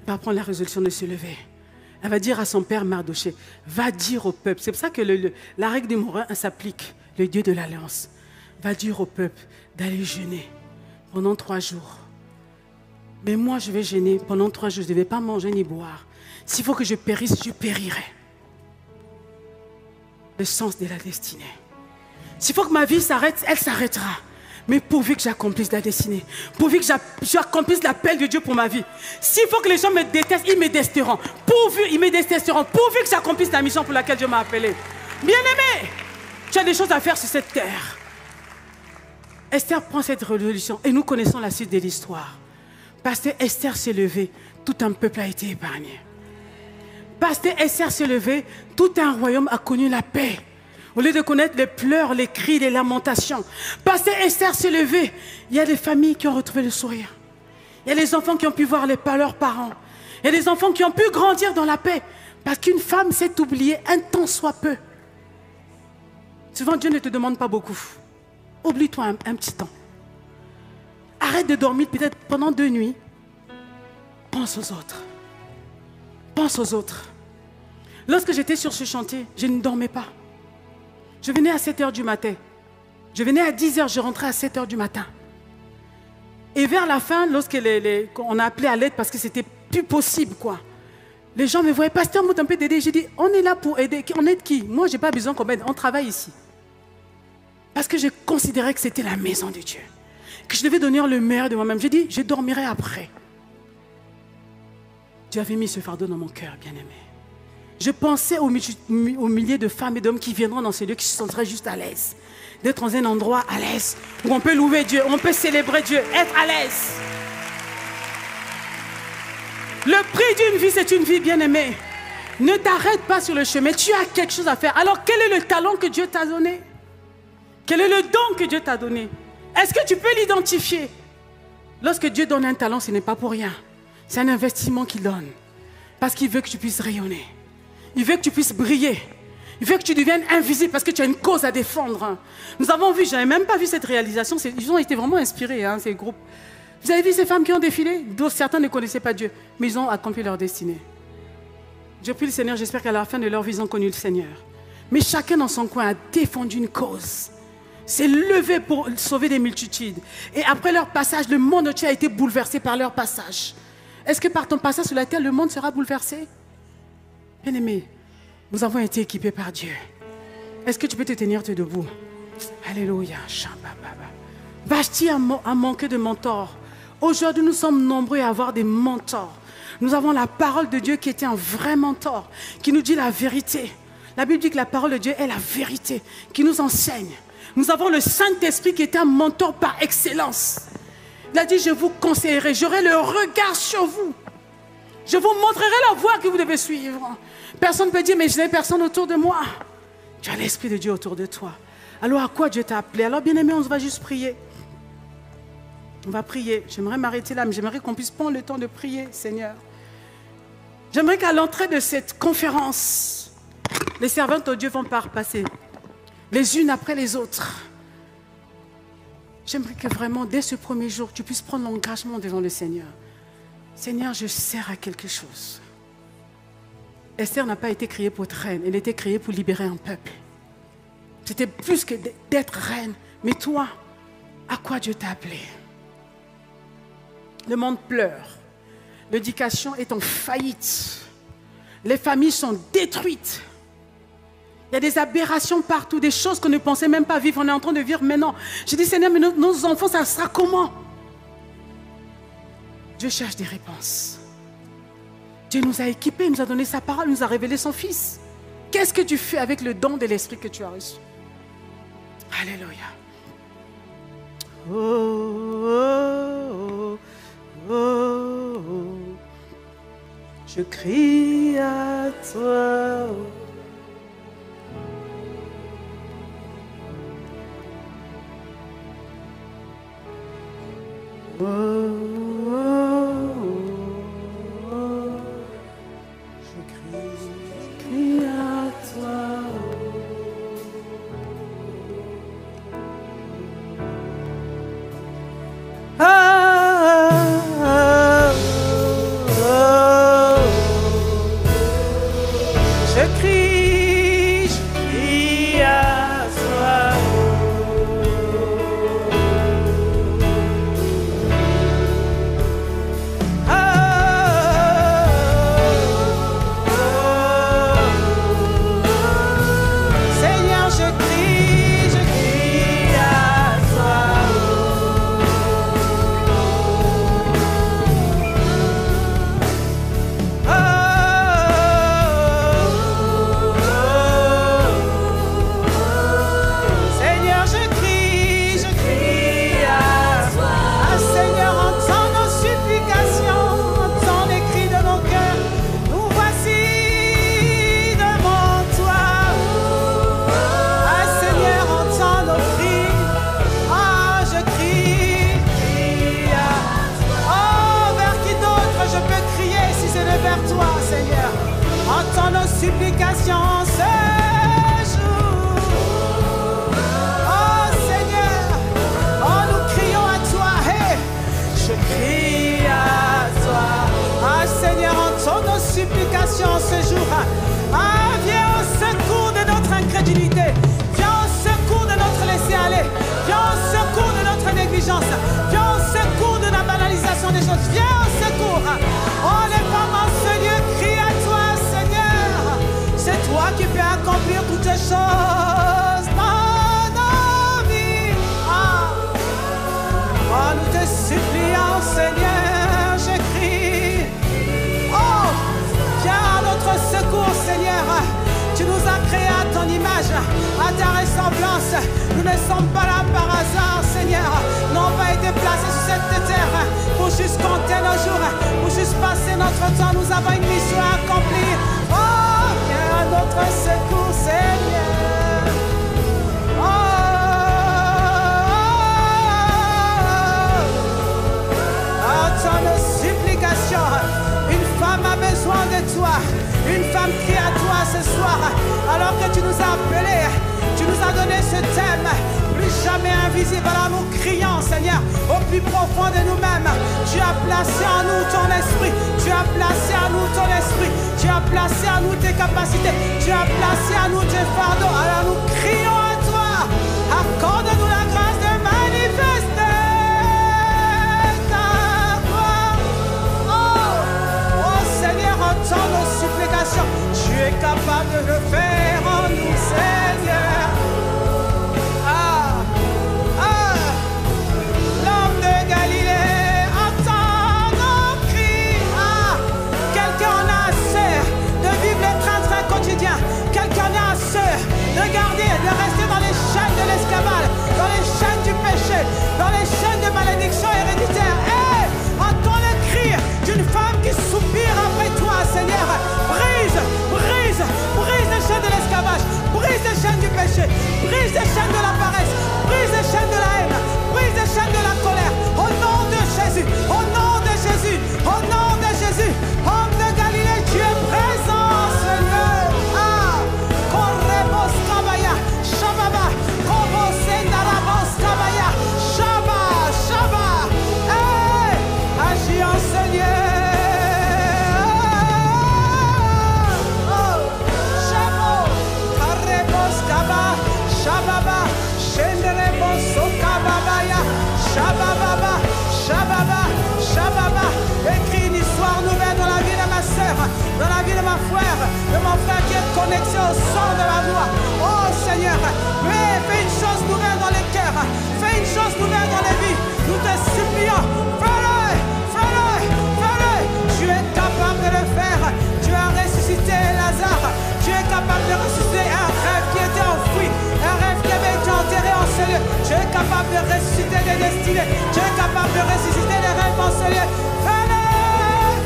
Elle va prendre la résolution de se lever. Elle va dire à son père Mardochée, va dire au peuple. C'est pour ça que la règle du Morin s'applique, le Dieu de l'Alliance. Va dire au peuple d'aller jeûner pendant 3 jours. Mais moi, je vais jeûner pendant 3 jours. Je ne vais pas manger ni boire. S'il faut que je périsse, je périrai. Le sens de la destinée. S'il faut que ma vie s'arrête, elle s'arrêtera. Mais pourvu que j'accomplisse la destinée, pourvu que j'accomplisse l'appel de Dieu pour ma vie. S'il faut que les gens me détestent, ils me détesteront. Ils me détesteront. Pourvu que j'accomplisse la mission pour laquelle Dieu m'a appelé. Bien-aimé, tu as des choses à faire sur cette terre. Esther prend cette résolution et nous connaissons la suite de l'histoire. Parce que Esther s'est levée, tout un peuple a été épargné. Parce que Esther s'est levée, tout un royaume a connu la paix. Au lieu de connaître les pleurs, les cris, les lamentations. Pasteur Esther s'est levée. Il y a des familles qui ont retrouvé le sourire. Il y a des enfants qui ont pu voir leurs parents. Il y a des enfants qui ont pu grandir dans la paix. Parce qu'une femme s'est oubliée un temps soit peu. Souvent, Dieu ne te demande pas beaucoup. Oublie-toi un petit temps. Arrête de dormir peut-être pendant 2 nuits. Pense aux autres. Pense aux autres. Lorsque j'étais sur ce chantier, je ne dormais pas. Je venais à 7 h du matin. Je venais à 10 h, je rentrais à 7 h du matin. Et vers la fin, lorsque on a appelé à l'aide parce que c'était plus possible, quoi. Les gens me voyaient, pasteur, moi, un peu d'aider. J'ai dit, on est là pour aider. On aide qui? Moi, je n'ai pas besoin qu'on m'aide. On travaille ici. Parce que je considérais que c'était la maison de Dieu. Que je devais donner le meilleur de moi-même. J'ai dit, je dormirai après. Dieu avait mis ce fardeau dans mon cœur, bien-aimé. Je pensais aux milliers de femmes et d'hommes qui viendront dans ce lieu, qui se sentiraient juste à l'aise. D'être dans un endroit à l'aise, où on peut louer Dieu, on peut célébrer Dieu, être à l'aise. Le prix d'une vie, c'est une vie bien-aimée. Ne t'arrête pas sur le chemin, tu as quelque chose à faire. Alors, quel est le talent que Dieu t'a donné? Quel est le don que Dieu t'a donné? Est-ce que tu peux l'identifier? Lorsque Dieu donne un talent, ce n'est pas pour rien. C'est un investissement qu'il donne. Parce qu'il veut que tu puisses rayonner. Il veut que tu puisses briller. Il veut que tu deviennes invisible parce que tu as une cause à défendre. Nous avons vu, je n'avais même pas vu cette réalisation. Ils ont été vraiment inspirés, hein, ces groupes. Vous avez vu ces femmes qui ont défilé? Certains ne connaissaient pas Dieu, mais ils ont accompli leur destinée. Je prie le Seigneur, j'espère qu'à la fin de leur vie, ils ont connu le Seigneur. Mais chacun dans son coin a défendu une cause. S'est levé pour sauver des multitudes. Et après leur passage, le monde entier a été bouleversé par leur passage. Est-ce que par ton passage sur la terre, le monde sera bouleversé? Bien-aimé, nous avons été équipés par Dieu. Est-ce que tu peux te tenir debout? Alléluia. Vashti a manqué de mentors. Aujourd'hui, nous sommes nombreux à avoir des mentors. Nous avons la parole de Dieu qui était un vrai mentor, qui nous dit la vérité. La Bible dit que la parole de Dieu est la vérité, qui nous enseigne. Nous avons le Saint-Esprit qui est un mentor par excellence. Il a dit, je vous conseillerai, j'aurai le regard sur vous. Je vous montrerai la voie que vous devez suivre. Personne ne peut dire, mais je n'ai personne autour de moi. Tu as l'Esprit de Dieu autour de toi. Alors à quoi Dieu t'a appelé? Alors bien aimé, on va juste prier. On va prier. J'aimerais m'arrêter là, mais j'aimerais qu'on puisse prendre le temps de prier, Seigneur. J'aimerais qu'à l'entrée de cette conférence, les servantes de Dieu vont passer, les unes après les autres. J'aimerais que vraiment, dès ce premier jour, tu puisses prendre l'engagement devant le Seigneur. Seigneur, je sers à quelque chose. Esther n'a pas été créée pour être reine, elle a été créée pour libérer un peuple. C'était plus que d'être reine. Mais toi, à quoi Dieu t'a appelé? Le monde pleure. L'éducation est en faillite. Les familles sont détruites. Il y a des aberrations partout, des choses qu'on ne pensait même pas vivre. On est en train de vivre maintenant. Je dis, Seigneur, mais nos enfants, ça sera comment? Dieu cherche des réponses. Dieu nous a équipés, il nous a donné sa parole, il nous a révélé son Fils. Qu'est-ce que tu fais avec le don de l'Esprit que tu as reçu? Alléluia. Oh, oh, oh, oh. Je crie à toi. Oh, oh, oh. Je crie à toi. Je crie à toi. supplications ce jour. Oh Seigneur, oh nous crions à toi, hey, je crie à toi. Ah Seigneur, entends nos supplications ce jour. Ah, viens au secours de notre incrédulité. Viens au secours de notre laisser-aller. Viens au secours de notre négligence. Viens au secours de la banalisation des choses. Viens au secours. Oh, les femmes en ce lieu crient à toi, Seigneur. C'est toi qui peux accomplir toutes les choses dans nos vies. Oh, nous te supplions, Seigneur, je crie. Oh, viens à notre secours, Seigneur. Tu nous as créés à ton image, à ta ressemblance. Nous ne sommes pas là par hasard, Seigneur. Nous n'avons pas été placés sur cette terre pour juste compter nos jours, pour juste passer notre temps. Nous avons une mission à accomplir. Oh, viens à notre secours, Seigneur. Oh, entends nos supplications. Une femme a besoin de toi. Une femme crie à toi ce soir. Alors que tu nous as appelés, tu nous as donné ce thème, plus jamais invisible. Alors nous crions, Seigneur, au plus profond de nous-mêmes. Tu as placé en nous ton esprit. Tu as placé en nous ton esprit. Tu as placé en nous tes capacités. Tu as placé en nous tes fardeaux. Alors nous crions à toi. Accorde-nous la grâce de manifester ta gloire. Oh Seigneur, entends nos supplications. Tu es capable de le faire en nous, Seigneur. L'homme de Galilée, entends nos cris. Quelqu'un en a assez de vivre le train-train quotidien. Quelqu'un en a assez de garder, de rester dans les chaînes de l'esclavage, dans les chaînes du péché, dans les chaînes de malédiction héréditaire. Entends le cri d'une femme qui soupire après toi, Seigneur. Brise, brise, brise les chaînes de l'esclavage, brise les chaînes du péché, brise les chaînes de la paresse, brise les chaînes de la haine, brise les chaînes de la colère. Au nom de Jésus, au nom de Jésus, au nom de Jésus. Homme de Galilée, tu es présent, Seigneur. Correbos Kabaya, Shababa, Kobo Sendarabos Kabaya, Shaba, Shaba. Agis en Seigneur. Shababa, Shenderebo Sokababaya, Shababa, Shababa, Shababa. Écris une histoire nouvelle dans la vie de ma sœur, dans la vie de ma frère, de mon frère qui est connecté au son de ma voix. Oh Seigneur, mais fais une chose nouvelle dans les cœurs, fais une chose nouvelle dans les vies. Nous te supplions, fais-le, fais-le, fais-le. Tu es capable de le faire. Tu as ressuscité Lazare. Tu es capable de ressusciter un rêve qui était enfoui, un rêve qui avait été enterré en ce lieu. Tu es capable de ressusciter des destinées. Tu es capable de ressusciter des rêves en ce lieu. Fais-le,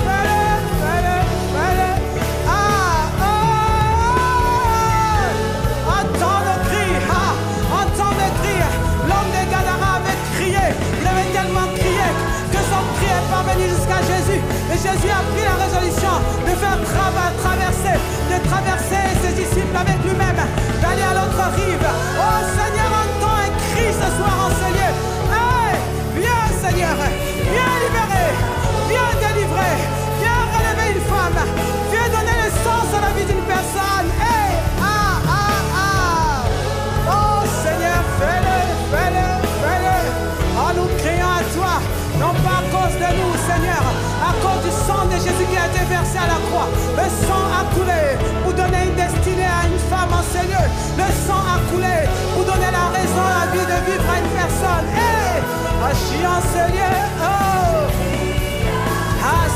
fais-le, fais-le, fais-le. Entends nos cris, entends nos cris. L'homme de Gadara avait crié. Il avait tellement crié que son cri est parvenu jusqu'à Jésus. Et Jésus a pris la résolution de faire traverser ses disciples avec lui-même, d'aller à l'autre rive. Oh Seigneur, entends un cri ce soir en ce lieu. Hey, viens Seigneur, viens libérer, viens délivrer, viens relever une femme, viens donner le sens à la vie d'une personne. Hey, oh Seigneur, fais-le, fais-le, fais-le. Oh, nous crions à toi, non pas à cause de nous, Seigneur, à cause du sang de Jésus qui a été versé à la croix. Le sang a coulé pour donner une destinée à une femme en ce lieu. Le sang a coulé pour donner la raison à la vie de vivre à une personne. Hey, agis en ce lieu. Oh,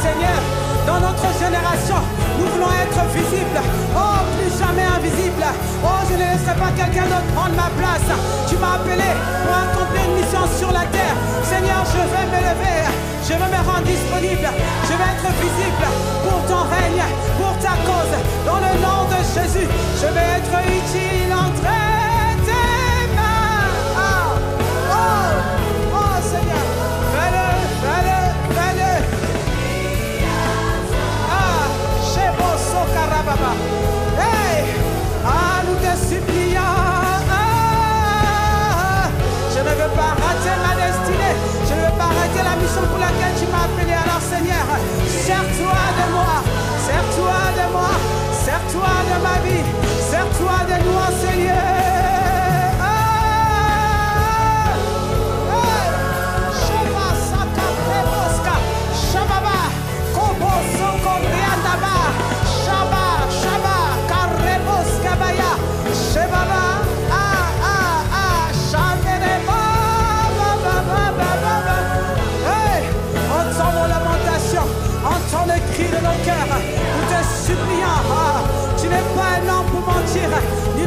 Seigneur, dans notre génération, nous voulons être visibles. Oh, plus jamais invisible. Oh, je ne laisserai pas quelqu'un d'autre prendre ma place. Tu m'as appelé pour accomplir une mission sur la terre. Seigneur, je vais me lever. Je vais me rendre disponible. Je vais être visible pour ton règne, pour ta cause. Dans le nom de Jésus, je vais être utile entre tes mains. Oh, Seigneur, fais-le, fais-le, fais-le. Shebo Sokarababa. Hey!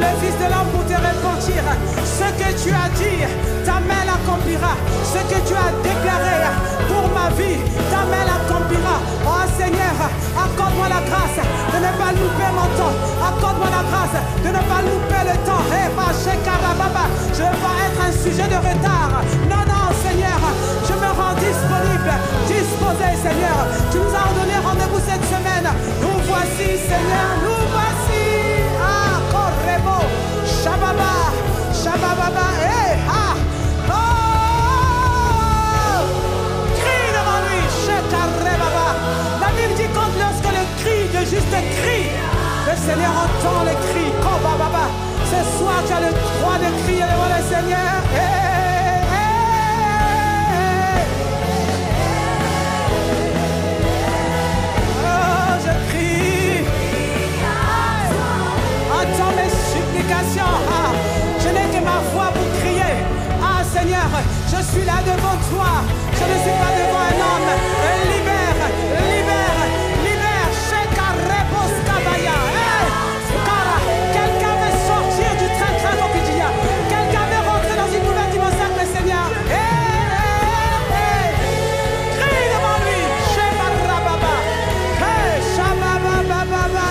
le Fils de l'homme pour te repentir. Ce que tu as dit, ta main l'accomplira. Ce que tu as déclaré pour ma vie, ta main l'accomplira. Oh Seigneur, accorde-moi la grâce de ne pas louper mon temps. Accorde-moi la grâce de ne pas louper le temps. Je ne veux pas être un sujet de retard. Non, non, Seigneur, je me rends disponible, disposé, Seigneur. Tu nous as donné rendez-vous cette semaine. Nous voici, Seigneur, nous voici. Ah, Korebo, Shababa, Shababa, eh, ah, oh, crie devant lui, Shekarebaba. La Bible dit quand lorsque le cri, le juste cri, le Seigneur entend le cri, Kobababa. Ce soir, tu as le droit de crier devant le Seigneur. Hey, hey, hey. Oh, je crie. Entends mes supplications. Ah, je n'ai que ma voix pour crier. Ah, Seigneur, je suis là devant toi. Je ne suis pas devant un homme. Libère, libère, libère. Shekarebos Kabaya. Hey, Kara, quelqu'un veut sortir du train-train quotidien. Quelqu'un veut rentrer dans une nouvelle dimension avec le Seigneur. Hey, hey, hey. Crie devant lui. Shebarababa. Hey, Shababababa.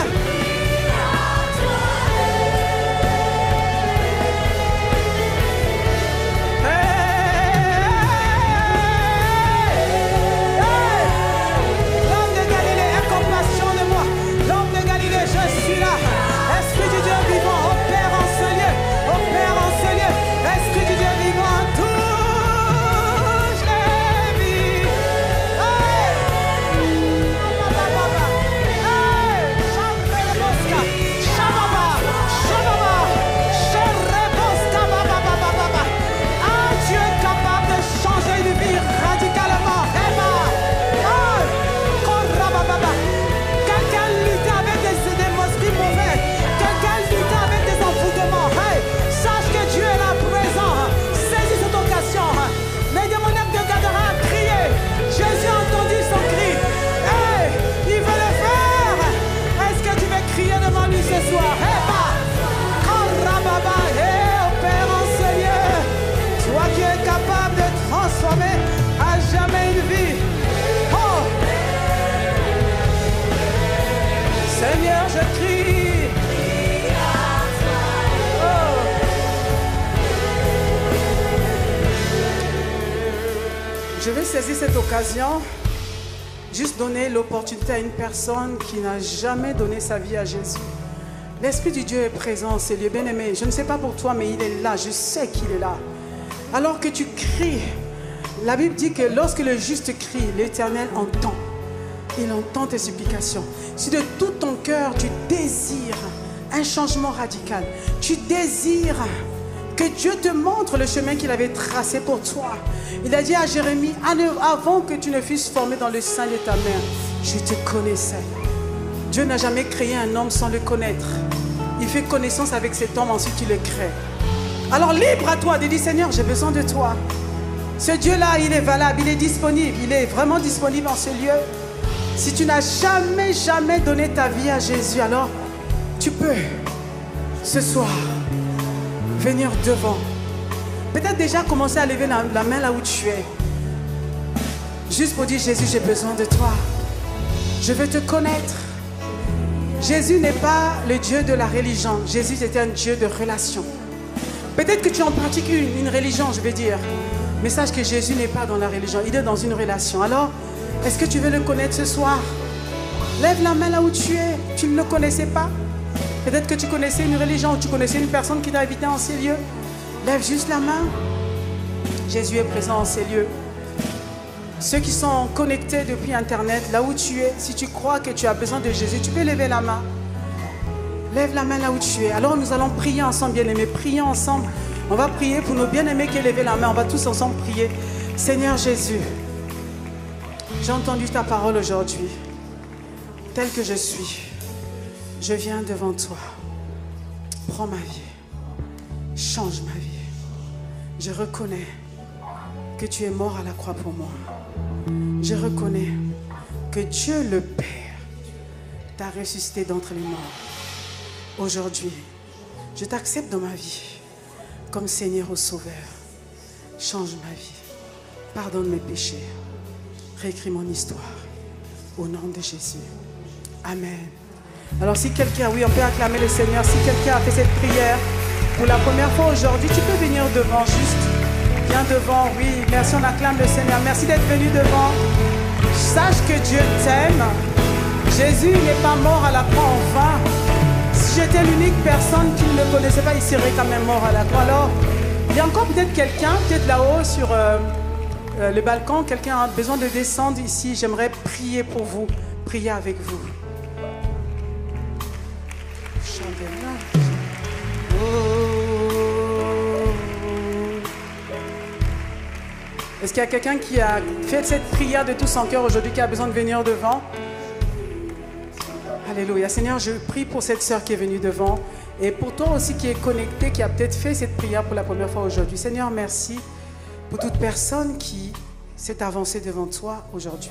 Seigneur, je crie. Oh. Je vais saisir cette occasion, juste donner l'opportunité à une personne qui n'a jamais donné sa vie à Jésus. L'Esprit du Dieu est présent en ces lieux, bien-aimé. Je ne sais pas pour toi, mais il est là. Je sais qu'il est là. Alors que tu cries, la Bible dit que lorsque le juste crie, l'Éternel entend. Il entend tes supplications. Si de tout ton cœur, tu désires un changement radical, tu désires que Dieu te montre le chemin qu'il avait tracé pour toi. Il a dit à Jérémie, avant que tu ne fusses formé dans le sein de ta mère, je te connaissais. Dieu n'a jamais créé un homme sans le connaître. Il fait connaissance avec cet homme, ensuite il le crée. Alors libre à toi de dire, Seigneur, j'ai besoin de toi. Ce Dieu-là, il est valable, il est disponible, il est vraiment disponible en ce lieu. Si tu n'as jamais donné ta vie à Jésus, alors tu peux, ce soir, venir devant. Peut-être déjà commencer à lever la main là où tu es. Juste pour dire, Jésus, j'ai besoin de toi. Je veux te connaître. Jésus n'est pas le Dieu de la religion. Jésus était un Dieu de relation. Peut-être que tu en pratiques une religion, je vais dire. Mais sache que Jésus n'est pas dans la religion. Il est dans une relation. Alors, est-ce que tu veux le connaître ce soir? Lève la main là où tu es. Tu ne le connaissais pas. Peut-être que tu connaissais une religion ou tu connaissais une personne qui t'a invité en ces lieux. Lève juste la main. Jésus est présent en ces lieux. Ceux qui sont connectés depuis Internet, là où tu es, si tu crois que tu as besoin de Jésus, tu peux lever la main. Lève la main là où tu es. Alors nous allons prier ensemble, bien-aimés. Prions ensemble. On va prier pour nos bien-aimés qui ont levé la main. On va tous ensemble prier. Seigneur Jésus, j'ai entendu ta parole aujourd'hui. Tel que je suis, je viens devant toi. Prends ma vie. Change ma vie. Je reconnais que tu es mort à la croix pour moi. Je reconnais que Dieu le Père t'a ressuscité d'entre les morts. Aujourd'hui, Je t'accepte dans ma vie comme Seigneur au Sauveur. Change ma vie. Pardonne mes péchés. Réécris mon histoire. Au nom de Jésus. Amen. Alors si quelqu'un, oui, on peut acclamer le Seigneur. Si quelqu'un a fait cette prière pour la première fois aujourd'hui, tu peux venir devant juste. Viens devant, oui. Merci, on acclame le Seigneur. Merci d'être venu devant. Sache que Dieu t'aime. Jésus n'est pas mort à la croix en vain. Si j'étais l'unique personne qui ne le connaissait pas, il serait quand même mort à la croix. Alors, il y a encore peut-être quelqu'un, peut-être là-haut sur le balcon, quelqu'un a besoin de descendre ici. J'aimerais prier pour vous, prier avec vous. Est-ce qu'il y a quelqu'un qui a fait cette prière de tout son cœur aujourd'hui, qui a besoin de venir devant? Alléluia. Seigneur, je prie pour cette sœur qui est venue devant et pour toi aussi qui est connecté, qui a peut-être fait cette prière pour la première fois aujourd'hui. Seigneur, merci pour toute personne qui s'est avancée devant toi aujourd'hui.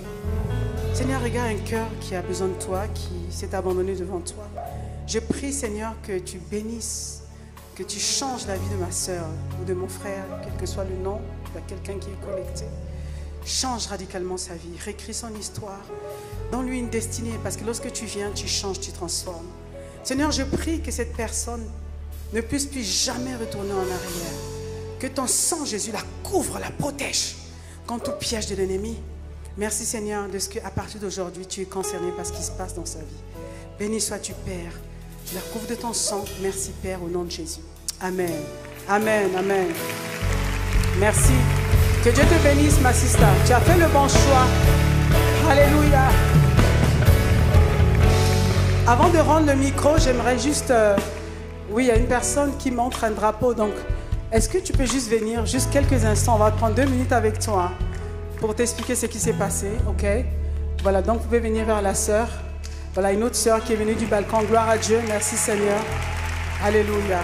Seigneur, regarde un cœur qui a besoin de toi, qui s'est abandonné devant toi. Je prie, Seigneur, que tu bénisses, que tu changes la vie de ma sœur ou de mon frère, quel que soit le nom de quelqu'un qui est connecté. Change radicalement sa vie, réécris son histoire. Donne-lui une destinée, parce que lorsque tu viens, tu changes, tu transformes. Seigneur, je prie que cette personne ne puisse plus jamais retourner en arrière. Que ton sang, Jésus, la couvre, la protège contre tout piège de l'ennemi. Merci, Seigneur, de ce qu'à partir d'aujourd'hui, tu es concerné par ce qui se passe dans sa vie. Béni sois-tu, Père. Tu la couvres de ton sang. Merci, Père, au nom de Jésus. Amen. Amen. Amen. Merci. Que Dieu te bénisse, ma sister. Tu as fait le bon choix. Alléluia. Avant de rendre le micro, j'aimerais juste... oui, il y a une personne qui montre un drapeau. Donc, est-ce que tu peux juste venir, juste quelques instants? On va prendre 2 minutes avec toi pour t'expliquer ce qui s'est passé. OK? Voilà, donc vous pouvez venir vers la sœur. Voilà, une autre sœur qui est venue du balcon. Gloire à Dieu. Merci, Seigneur. Alléluia.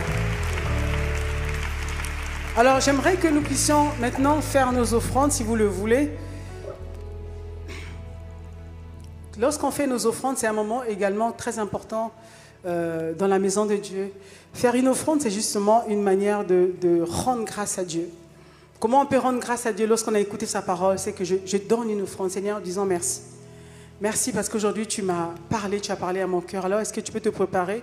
Alors, j'aimerais que nous puissions maintenant faire nos offrandes, si vous le voulez. Lorsqu'on fait nos offrandes, c'est un moment également très important dans la maison de Dieu. Faire une offrande, c'est justement une manière de rendre grâce à Dieu. Comment on peut rendre grâce à Dieu lorsqu'on a écouté sa parole? C'est que je donne une offrande, Seigneur, en disant merci. Merci parce qu'aujourd'hui, tu m'as parlé, tu as parlé à mon cœur. Alors, est-ce que tu peux te préparer?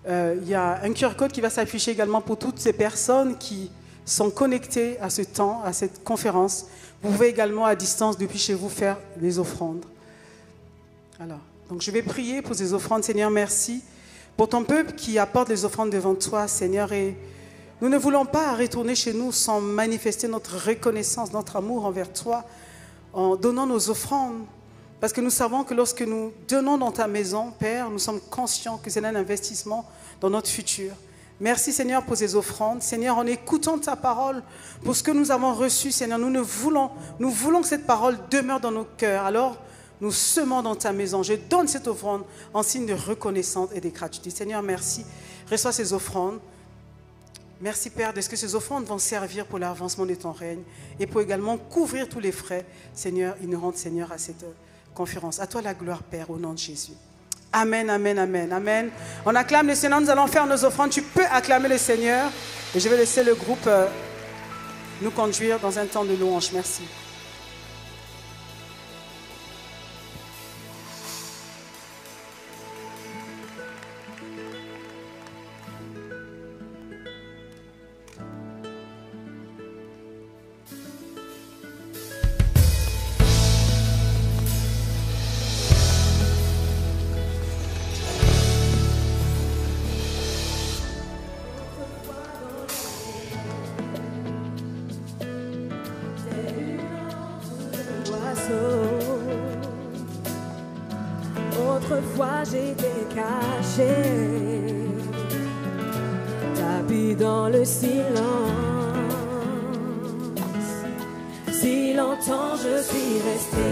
Il y a un QR code qui va s'afficher également pour toutes ces personnes qui sont connectées à ce temps, à cette conférence. Vous pouvez également, à distance, depuis chez vous, faire les offrandes. Alors, donc je vais prier pour ces offrandes. Seigneur, merci pour ton peuple qui apporte les offrandes devant toi, Seigneur. Et nous ne voulons pas retourner chez nous sans manifester notre reconnaissance, notre amour envers toi, en donnant nos offrandes. Parce que nous savons que lorsque nous donnons dans ta maison, Père, nous sommes conscients que c'est un investissement dans notre futur. Merci, Seigneur, pour ces offrandes. Seigneur, en écoutant ta parole, pour ce que nous avons reçu, Seigneur, nous voulons que cette parole demeure dans nos cœurs. Alors, nous semons dans ta maison. Je donne cette offrande en signe de reconnaissance et de gratitude. Seigneur, merci. Reçois ces offrandes. Merci, Père, de ce que ces offrandes vont servir pour l'avancement de ton règne et pour également couvrir tous les frais, Seigneur, inhérents, Seigneur, à cette conférence. À toi la gloire, Père, au nom de Jésus. Amen, amen, amen, amen. On acclame le Seigneur, nous allons faire nos offrandes. Tu peux acclamer le Seigneur. Et je vais laisser le groupe nous conduire dans un temps de louange. Merci. Autrefois j'étais caché, tapis dans le silence. Si longtemps je suis resté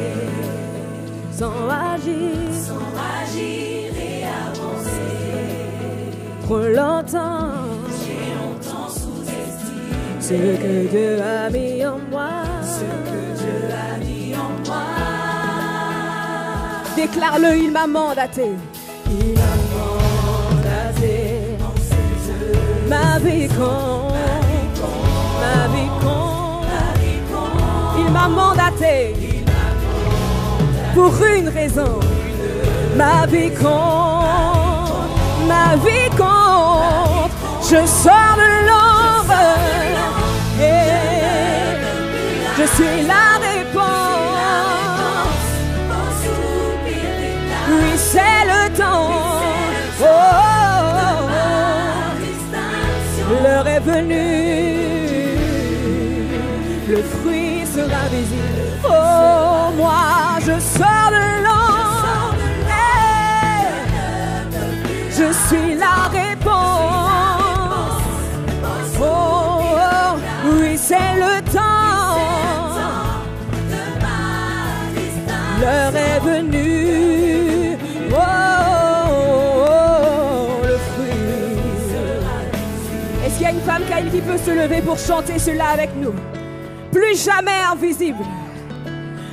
sans agir et avancer. Trop longtemps, j'ai longtemps sous-estimé ce que Dieu a mis en moi. Déclare-le, il m'a mandaté. Il m'a mandaté en ses œuvres. ma vie compte, ma vie compte. Il m'a mandaté pour une raison. Ma vie compte, ma vie compte. Je sors de l'ombre et je suis la réponse. Oui, c'est le temps. Oh, oh, oh. L'heure est venue. Le fruit sera visible. Oh, moi, je sors de l'ombre. Je suis la réponse. Oh, oh, oui, c'est le temps. L'heure est venue. Oh, oh, oh, le fruit. Est-ce qu'il y a une femme qui peut se lever pour chanter cela avec nous? Plus jamais invisible.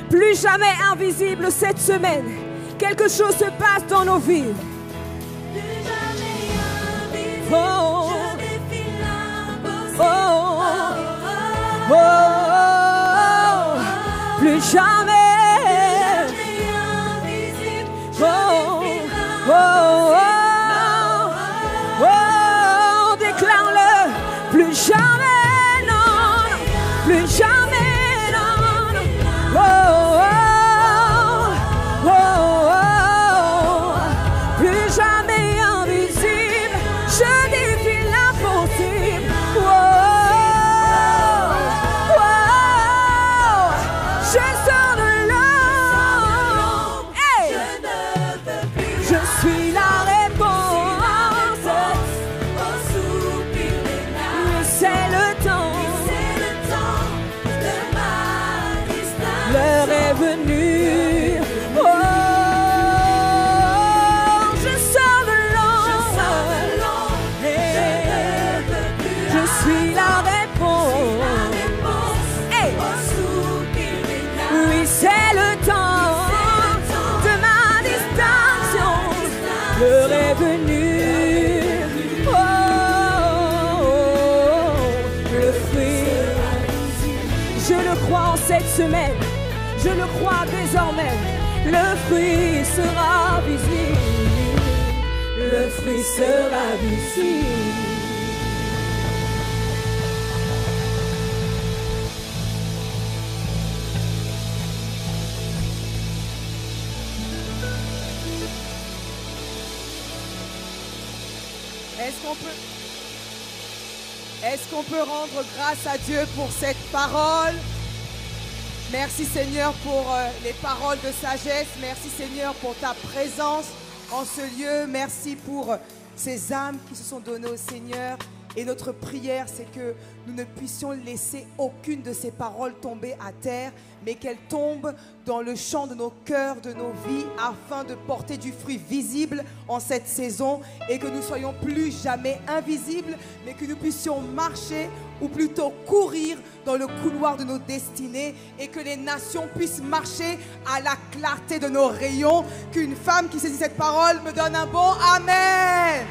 Plus jamais invisible cette semaine. Quelque chose se passe dans nos vies. Oh, oh, oh, oh, oh, plus jamais. Oh, oh, oh, oh, déclare-le. Plus jamais, non, plus jamais, non. Oh, oh, oh, oh, plus jamais invisible. Je défie l'impossible. Oh, oh, oh, je sors de l'ombre. Hey! Je suis la réponse. Oui, c'est le temps. L'heure est venue. Oh, je sors de l'ombre. Je suis la réponse. Hey! Oui, c'est le temps de ma distinction. L'heure est venue. Oh, oh, oh, le fruit. Je le crois en cette semaine. Je le crois désormais. Le fruit sera visible. Le fruit sera visible. Est-ce qu'on peut rendre grâce à Dieu pour cette parole? Merci Seigneur pour les paroles de sagesse. Merci Seigneur pour ta présence en ce lieu. Merci pour ces âmes qui se sont données au Seigneur. Et notre prière, c'est que nous ne puissions laisser aucune de ces paroles tomber à terre, mais qu'elles tombent dans le champ de nos cœurs, de nos vies, afin de porter du fruit visible en cette saison et que nous soyons plus jamais invisibles, mais que nous puissions marcher ou plutôt courir dans le couloir de nos destinées et que les nations puissent marcher à la clarté de nos rayons. Qu'une femme qui saisit cette parole me donne un bon Amen.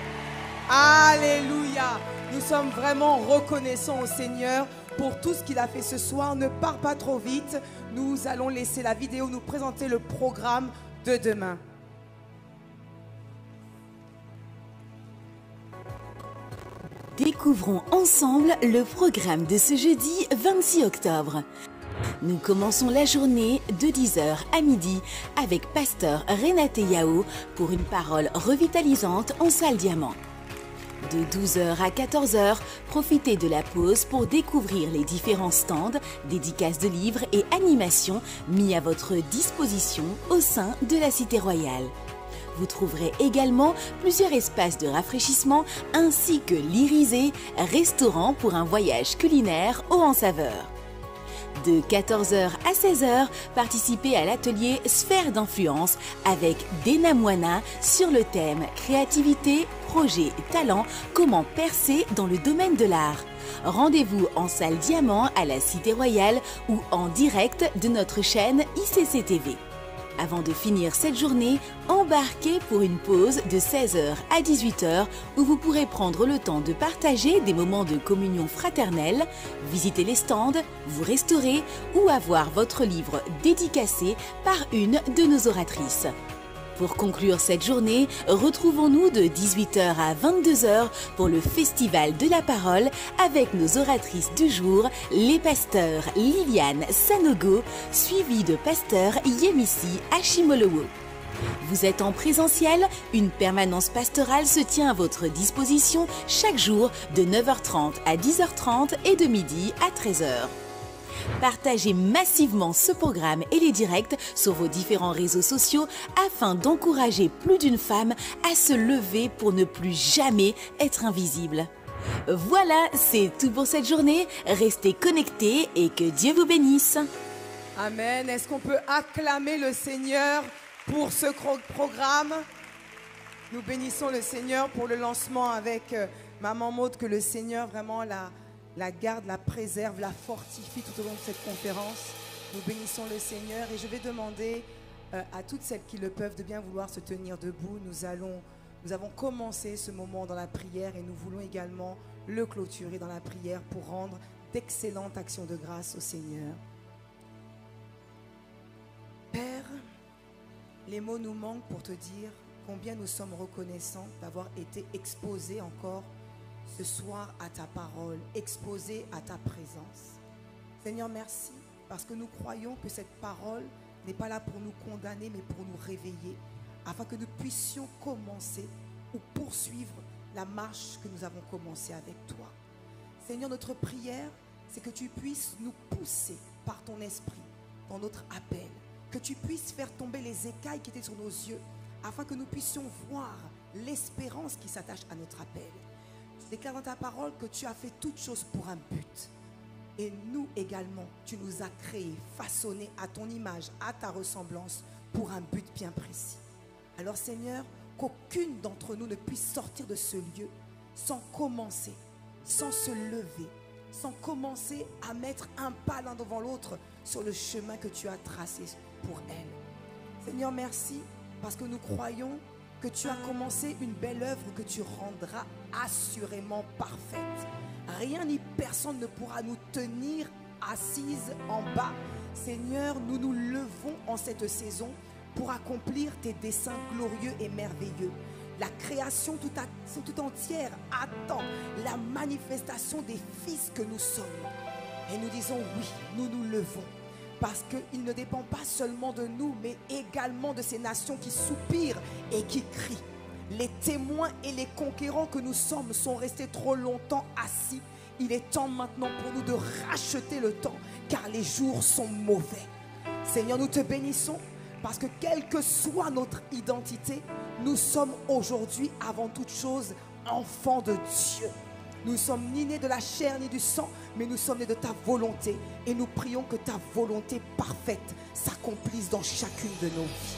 Alléluia. Nous sommes vraiment reconnaissants au Seigneur pour tout ce qu'il a fait ce soir. Ne pars pas trop vite. Nous allons laisser la vidéo nous présenter le programme de demain. Découvrons ensemble le programme de ce jeudi 26 octobre. Nous commençons la journée de 10h à midi avec pasteur Renate Yao pour une parole revitalisante en salle diamant. De 12h à 14h, profitez de la pause pour découvrir les différents stands, dédicaces de livres et animations mis à votre disposition au sein de la Cité Royale. Vous trouverez également plusieurs espaces de rafraîchissement ainsi que l'Irisé, restaurant pour un voyage culinaire haut en saveur. De 14h à 16h, participez à l'atelier Sphère d'influence avec Dena Moana sur le thème Créativité, projet, talent, comment percer dans le domaine de l'art. Rendez-vous en salle Diamant à la Cité Royale ou en direct de notre chaîne ICC TV. Avant de finir cette journée, embarquez pour une pause de 16h à 18h où vous pourrez prendre le temps de partager des moments de communion fraternelle, visiter les stands, vous restaurer ou avoir votre livre dédicacé par une de nos oratrices. Pour conclure cette journée, retrouvons-nous de 18h à 22h pour le Festival de la Parole avec nos oratrices du jour, les pasteurs Liliane Sanogo, suivis de pasteur Yemisi Hashimolowo. Vous êtes en présentiel, une permanence pastorale se tient à votre disposition chaque jour de 9h30 à 10h30 et de midi à 13h. Partagez massivement ce programme et les directs sur vos différents réseaux sociaux afin d'encourager plus d'une femme à se lever pour ne plus jamais être invisible. Voilà, c'est tout pour cette journée. Restez connectés et que Dieu vous bénisse. Amen. Est-ce qu'on peut acclamer le Seigneur pour ce programme? Nous bénissons le Seigneur pour le lancement avec Maman Maud, que le Seigneur vraiment la garde, la préserve, la fortifie tout au long de cette conférence. Nous bénissons le Seigneur et je vais demander à toutes celles qui le peuvent de bien vouloir se tenir debout. Nous avons commencé ce moment dans la prière et nous voulons également le clôturer dans la prière pour rendre d'excellentes actions de grâce au Seigneur. Père, les mots nous manquent pour te dire combien nous sommes reconnaissants d'avoir été exposés encore ce soir à ta parole, exposé à ta présence. Seigneur, merci, parce que nous croyons que cette parole n'est pas là pour nous condamner, mais pour nous réveiller, afin que nous puissions commencer ou poursuivre la marche que nous avons commencée avec toi. Seigneur, notre prière, c'est que tu puisses nous pousser par ton esprit dans notre appel, que tu puisses faire tomber les écailles qui étaient sur nos yeux, afin que nous puissions voir l'espérance qui s'attache à notre appel. Tu déclares dans ta parole que tu as fait toutes choses pour un but. Et nous également, tu nous as créés, façonnés à ton image, à ta ressemblance, pour un but bien précis. Alors Seigneur, qu'aucune d'entre nous ne puisse sortir de ce lieu sans commencer, sans se lever, sans commencer à mettre un pas l'un devant l'autre sur le chemin que tu as tracé pour elle. Seigneur, merci parce que nous croyons que tu as commencé une belle œuvre que tu rendras assurément parfaite. Rien ni personne ne pourra nous tenir assises en bas. Seigneur, nous nous levons en cette saison pour accomplir tes desseins glorieux et merveilleux. La création tout entière attend la manifestation des fils que nous sommes. Et nous disons oui, nous nous levons. Parce qu'il ne dépend pas seulement de nous, mais également de ces nations qui soupirent et qui crient. Les témoins et les conquérants que nous sommes sont restés trop longtemps assis. Il est temps maintenant pour nous de racheter le temps, car les jours sont mauvais. Seigneur, nous te bénissons, parce que quelle que soit notre identité, nous sommes aujourd'hui avant toute chose enfants de Dieu. Nous ne sommes ni nés de la chair ni du sang, mais nous sommes nés de ta volonté. Et nous prions que ta volonté parfaite s'accomplisse dans chacune de nos vies.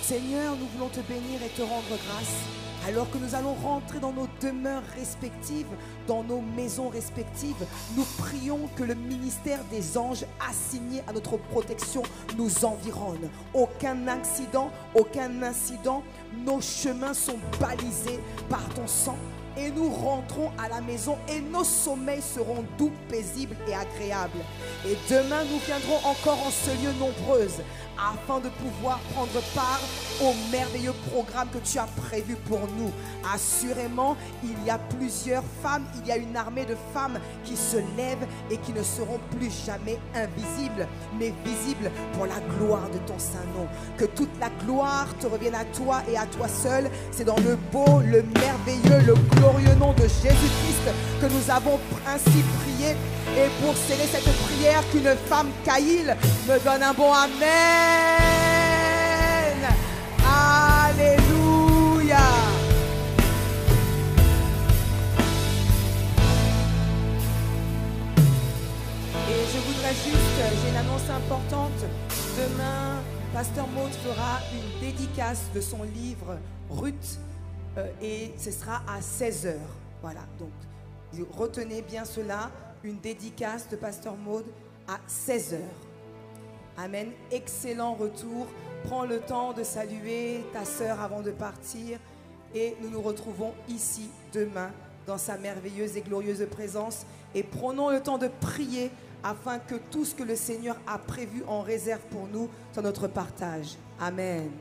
Seigneur, nous voulons te bénir et te rendre grâce. Alors que nous allons rentrer dans nos demeures respectives, dans nos maisons respectives, nous prions que le ministère des anges assignés à notre protection nous environne. Aucun accident, aucun incident, nos chemins sont balisés par ton sang. Et nous rentrons à la maison et nos sommeils seront doux, paisibles et agréables. Et demain, nous viendrons encore en ce lieu nombreuses afin de pouvoir prendre part au merveilleux programme que tu as prévu pour nous. Assurément, il y a plusieurs femmes, il y a une armée de femmes qui se lèvent et qui ne seront plus jamais invisibles, mais visibles pour la gloire de ton Saint-Nom. Que toute la gloire te revienne à toi et à toi seul. C'est dans le beau, le merveilleux, le glorieux nom de Jésus-Christ que nous avons ainsi prié. Et pour sceller cette prière, qu'une femme Caïl me donne un bon Amen. Alléluia. Et je voudrais juste, j'ai une annonce importante. Demain, Pasteur Maud fera une dédicace de son livre Ruth et ce sera à 16h. Voilà, donc retenez bien cela, une dédicace de Pasteur Maud à 16h. Amen. Excellent retour Prends le temps de saluer ta sœur avant de partir et nous nous retrouvons ici demain dans sa merveilleuse et glorieuse présence et prenons le temps de prier afin que tout ce que le Seigneur a prévu en réserve pour nous soit notre partage. Amen.